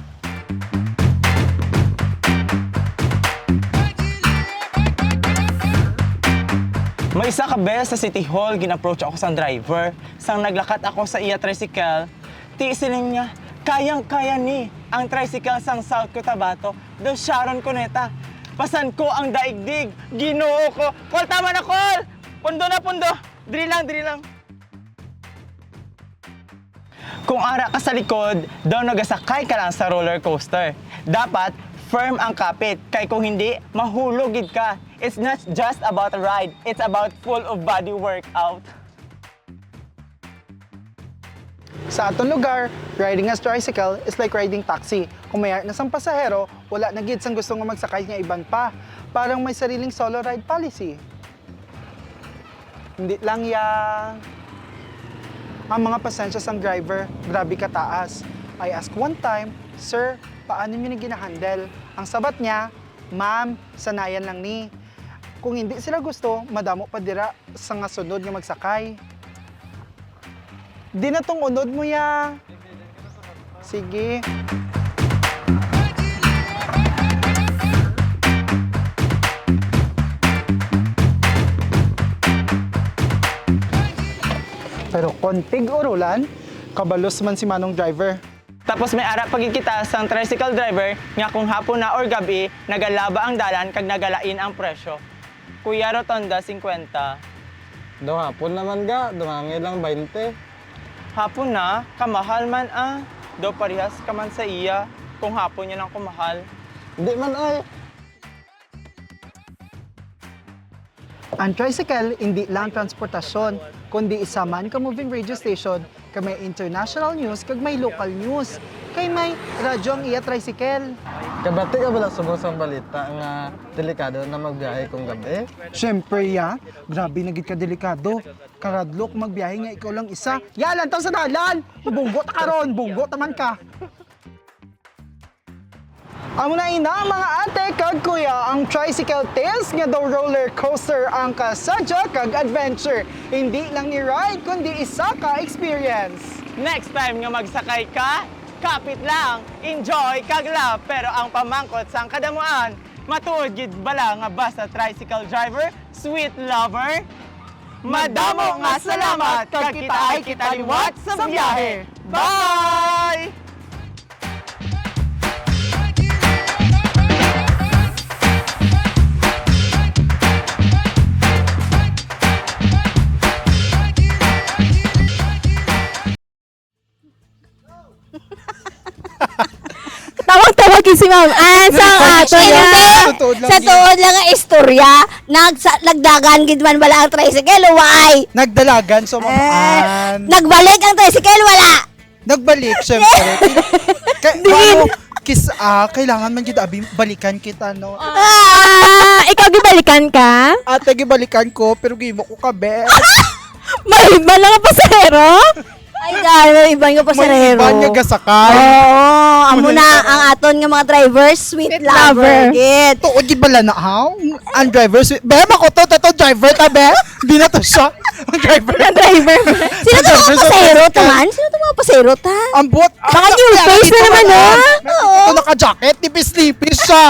May isa ka beses sa City Hall, gin-approach ako sa driver. Sang naglakat ako sa iya tricycle, tiisilin niya, kayang-kaya ni ang tricycle sang South Cotabato, do Sharon Cuneta. Pasan ko ang daigdig, ginoo ko. Call, tama na, call! Pundo na, pundo! Diri lang. Kung ara ka sa likod, daw nagasakay ka lang sa roller coaster. Dapat, firm ang kapit. Kay kung hindi, mahulogid ka. It's not just about a ride. It's about full of body workout. Sa atong lugar, riding a tricycle is like riding taxi. Kung may na sang pasahero, wala na gid sang gusto nga magsakay nga iban pa. Parang may sariling solo ride policy. Hindi lang ang mga pasensya sang driver, grabe kataas. I asked one time, "Sir, paano niyo na ginahandle?" Ang sabat niya, "Ma'am, sanayan lang ni. Kung hindi sila gusto, madamo pa dira sa nga sunod nga magsakay." Di na tong unod mo ya. Sige. Pero kontig urulan, kabalos man si manong driver. Tapos may ara pagid kita sang tricycle driver nga kung hapon na or gabi nagalaba ang dalan kag nagalain ang presyo. Kuya Rotonda 50. Do hapon naman ga, dumangay lang 20. Hapon na, kamahal man ah. Do parehas ka man sa iya kung hapon yan ang kumahal. Hindi man ay. Ang tricycle, hindi lang transportasyon, kundi isa man ka moving radio station, kay may international news, kag may local news, kay may radyo ang iya tricycle. Kabati ka bala subong balita nga delikado na magbiyahe kung gabi? Siyempre, ya. Grabe na gid ka delikado. Karadlok magbiyahe nga ikaw lang isa. Yalan taw sa dalan. Bunggo ta karon, bunggo taman ka. Amo na ina mga ate kag kuya, ang Tricycle Tales nga daw roller coaster ang kasadya kag adventure. Hindi lang ni ride kundi isa ka experience. Next time nga magsakay ka, kapit lang, enjoy, kag love, pero ang pamangkot sang kadamuan, matuod gid bala nga basta tricycle driver, sweet lover, madamo nga salamat kag kita ay kitaliwat sa biyahe. Bye! Tawag-tawag si Ma'am Ann sa ato Sa tuod lang Sa gid. tuod lang nga istorya, nagdagan gid man bala ang tricycle, why? Nagdalagan so mamaan. Nagbalik ang tricycle, wala. Nagbalik syempre. Ano, kailangan man gid abi balikan kita no. Ikaw gibalikan ka? Ate gibalikan ko pero gimo ko kabe. May iba lang ang pasahero? Ay, dahil ibang nga pasahero. May iba nga gasakay. Oo, amo na ang aton nga mga drivers, sweet lover. Gid. Tuod gid bala na how? Ang driver sweet. Be mako to driver ta be. Di na to siya. Ang driver. Ang driver. Sino to mga pasahero taman? Sino to mga pasahero ta? Ang bot. Baka new face na naman ha? Ito naka-jacket, nipis-nipis siya.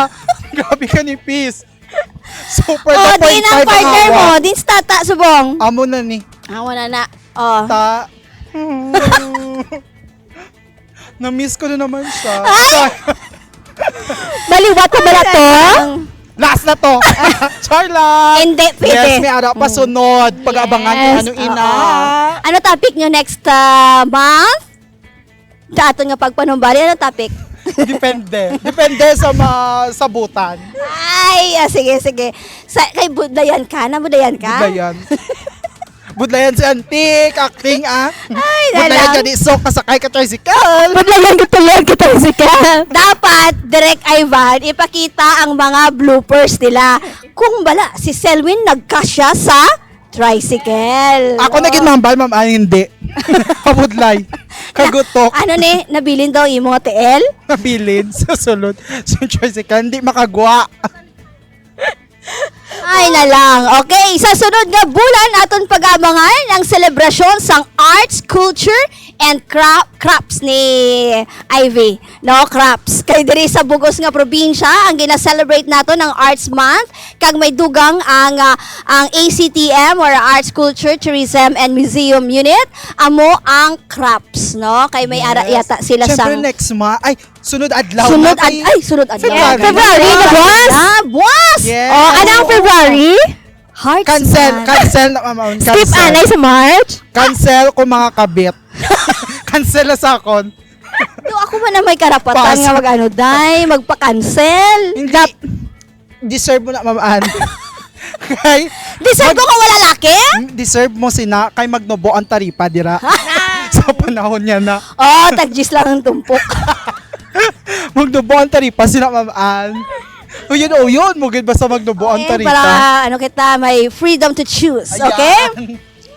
Grabe ka nipis. Super Oh, na din ang partner mo, din sa tata subong. Amo na ni. Amo na. Oh. Ta. Na-miss ko na naman siya. Baliwat ka bala to? Last na to. Charla. Hindi, pwede. Yes, may araw pa sunod. Pag-abangan kung ano ina. Ano topic nyo next month? Sa aton nga pagpanumbari, ano topic? Depende. Depende sa sabutan. Ay, sige. Kay Budayan ka? Nabudayan ka? Budlayan. Budlayan si Antik, acting Ay, Budlayan nalang. ka so kasakay ka tricycle. Budlayan ka tricycle. Dapat, Direk Ivan, ipakita ang mga bloopers nila. Kung bala, si Selwyn nagkasya sa tricycle. Ako naging mambal, ma'am. Ay, hindi. Pabudlay. Kagutok. Ano ni, nabilin daw yung mga TL? Nabilin sa sulod. Sa tricycle, hindi makagwa. Ay na lang. Okay, sa sunod nga bulan aton pag-abangan ang selebrasyon sang arts, culture, and crafts ni Ivy. No, crafts. Kay diri sa Bugos nga probinsya, ang gina-celebrate nato ng Arts Month, kag may dugang ang ACTM or Arts, Culture, Tourism, and Museum Unit. Amo ang crafts, no? Kay may ara yata sila Siyempre, sang... next month. Ay, sunod adlaw. Sunod na kay- sunod adlaw. February na buwas? Buwas! Yes. Oh, anong February? Hearts Cancel na mama. Skip anay sa March? Cancel ko mga kabit. Cancel na sa akon. Do ako man na may karapatan Pass. nga mag-ano, day, magpa-cancel. Hindi. Deserve mo na mamaan. Kay Deserve ko kung wala laki? deserve mo sina kay magnubo ang taripa dira. Sa panahon niya na. Oh, tagjis lang ang tumpok. Magnubo ang taripa sina mamaan. O yun, mugid basta magnubo ang Okay, taripa. para ano kita, may freedom to choose. Ayan. Okay?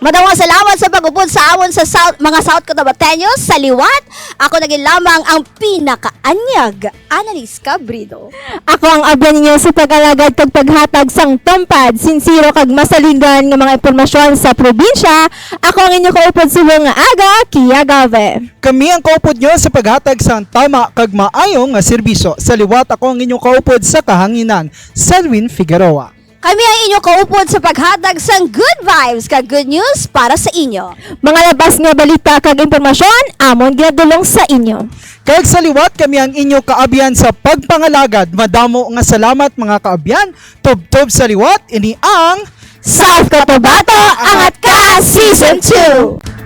Madawang salamat sa pag-upod sa amon sa mga South Cotabateños sa liwat. Ako naging lamang ang pinakaanyag, Annalise Cabrido. Ako ang abyan ninyo sa pag-alagad kag paghatag sang tampad, sinsiro kag masalingan nga mga impormasyon sa probinsya. Ako ang inyo kaupod subong nga aga, Kia Gave. Kami ang kaupod nyo sa paghatag sang tama kag maayong nga serbisyo. Sa liwat ako ang inyong kaupod sa kahanginan, Selwyn Figueroa. Kami ang inyong kaupod sa paghatag sang good vibes kag good news para sa inyo. Mga labas nga balita kag impormasyon, amon ginadulong sa inyo. Kag sa liwat kami ang inyong kaabyan sa pagpangalagad. Madamo nga salamat mga kaabyan. Tub-tub sa liwat, ini ang South Cotabato, Angat Ka Season 2.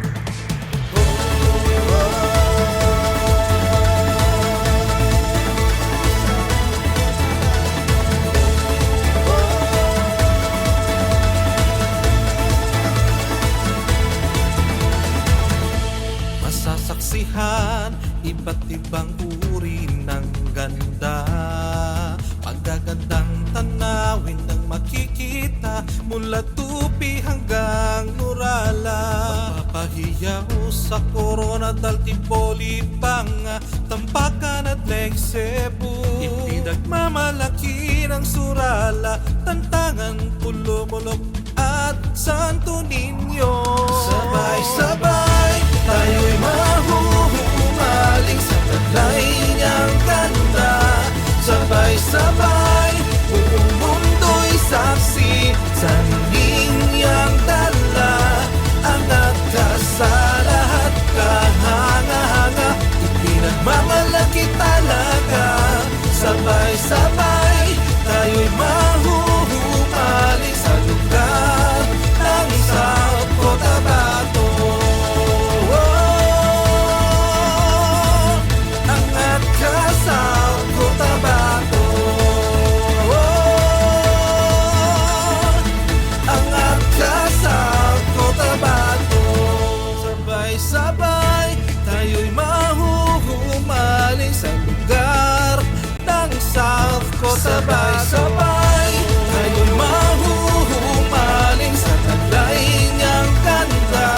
Masasaksihan iba't ibang uri ng ganda. mula Tupi hanggang Nurala. Mapapahiyaw sa Coronadal, Tipoli, Panga, Tampakan at Lake Cebu. Ipinagmamalaki ng Surala, Tantangan, Pulumulok at Santo Niño. Sabay-sabay tayo'y mahuhumaling sa taglay niyang ganda. Sabay-sabay buong mundo'y saksi sa niyang dala. Angat ka sa lahat, kahanga-hanga, ipinagmamalaki talaga. Sabay-sabay tayo'y mahuhumaling sa lugar ng South Cotabato. Angat ka South Cotabato. Angat ka South Cotabato. Sabay-sabay tayo'y mahuhumaling sa lugar ng South Cotabato. Sabay-sabay tayo'y mahuhumaling sa taglay niyang ganda.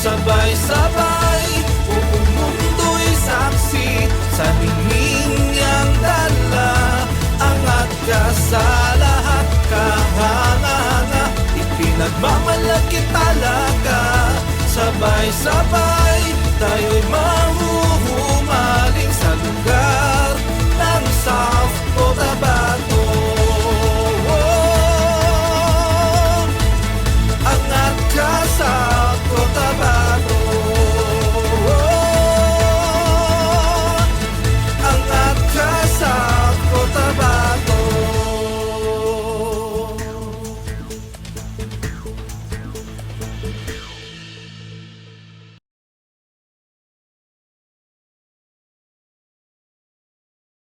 Sabay-sabay buong mundo'y saksi sa ningning niyang dala. Angat ka sa lahat, kahanga-hanga, ipinagmamalaki talaga. Sabay-sabay tayo'y mahuhumaling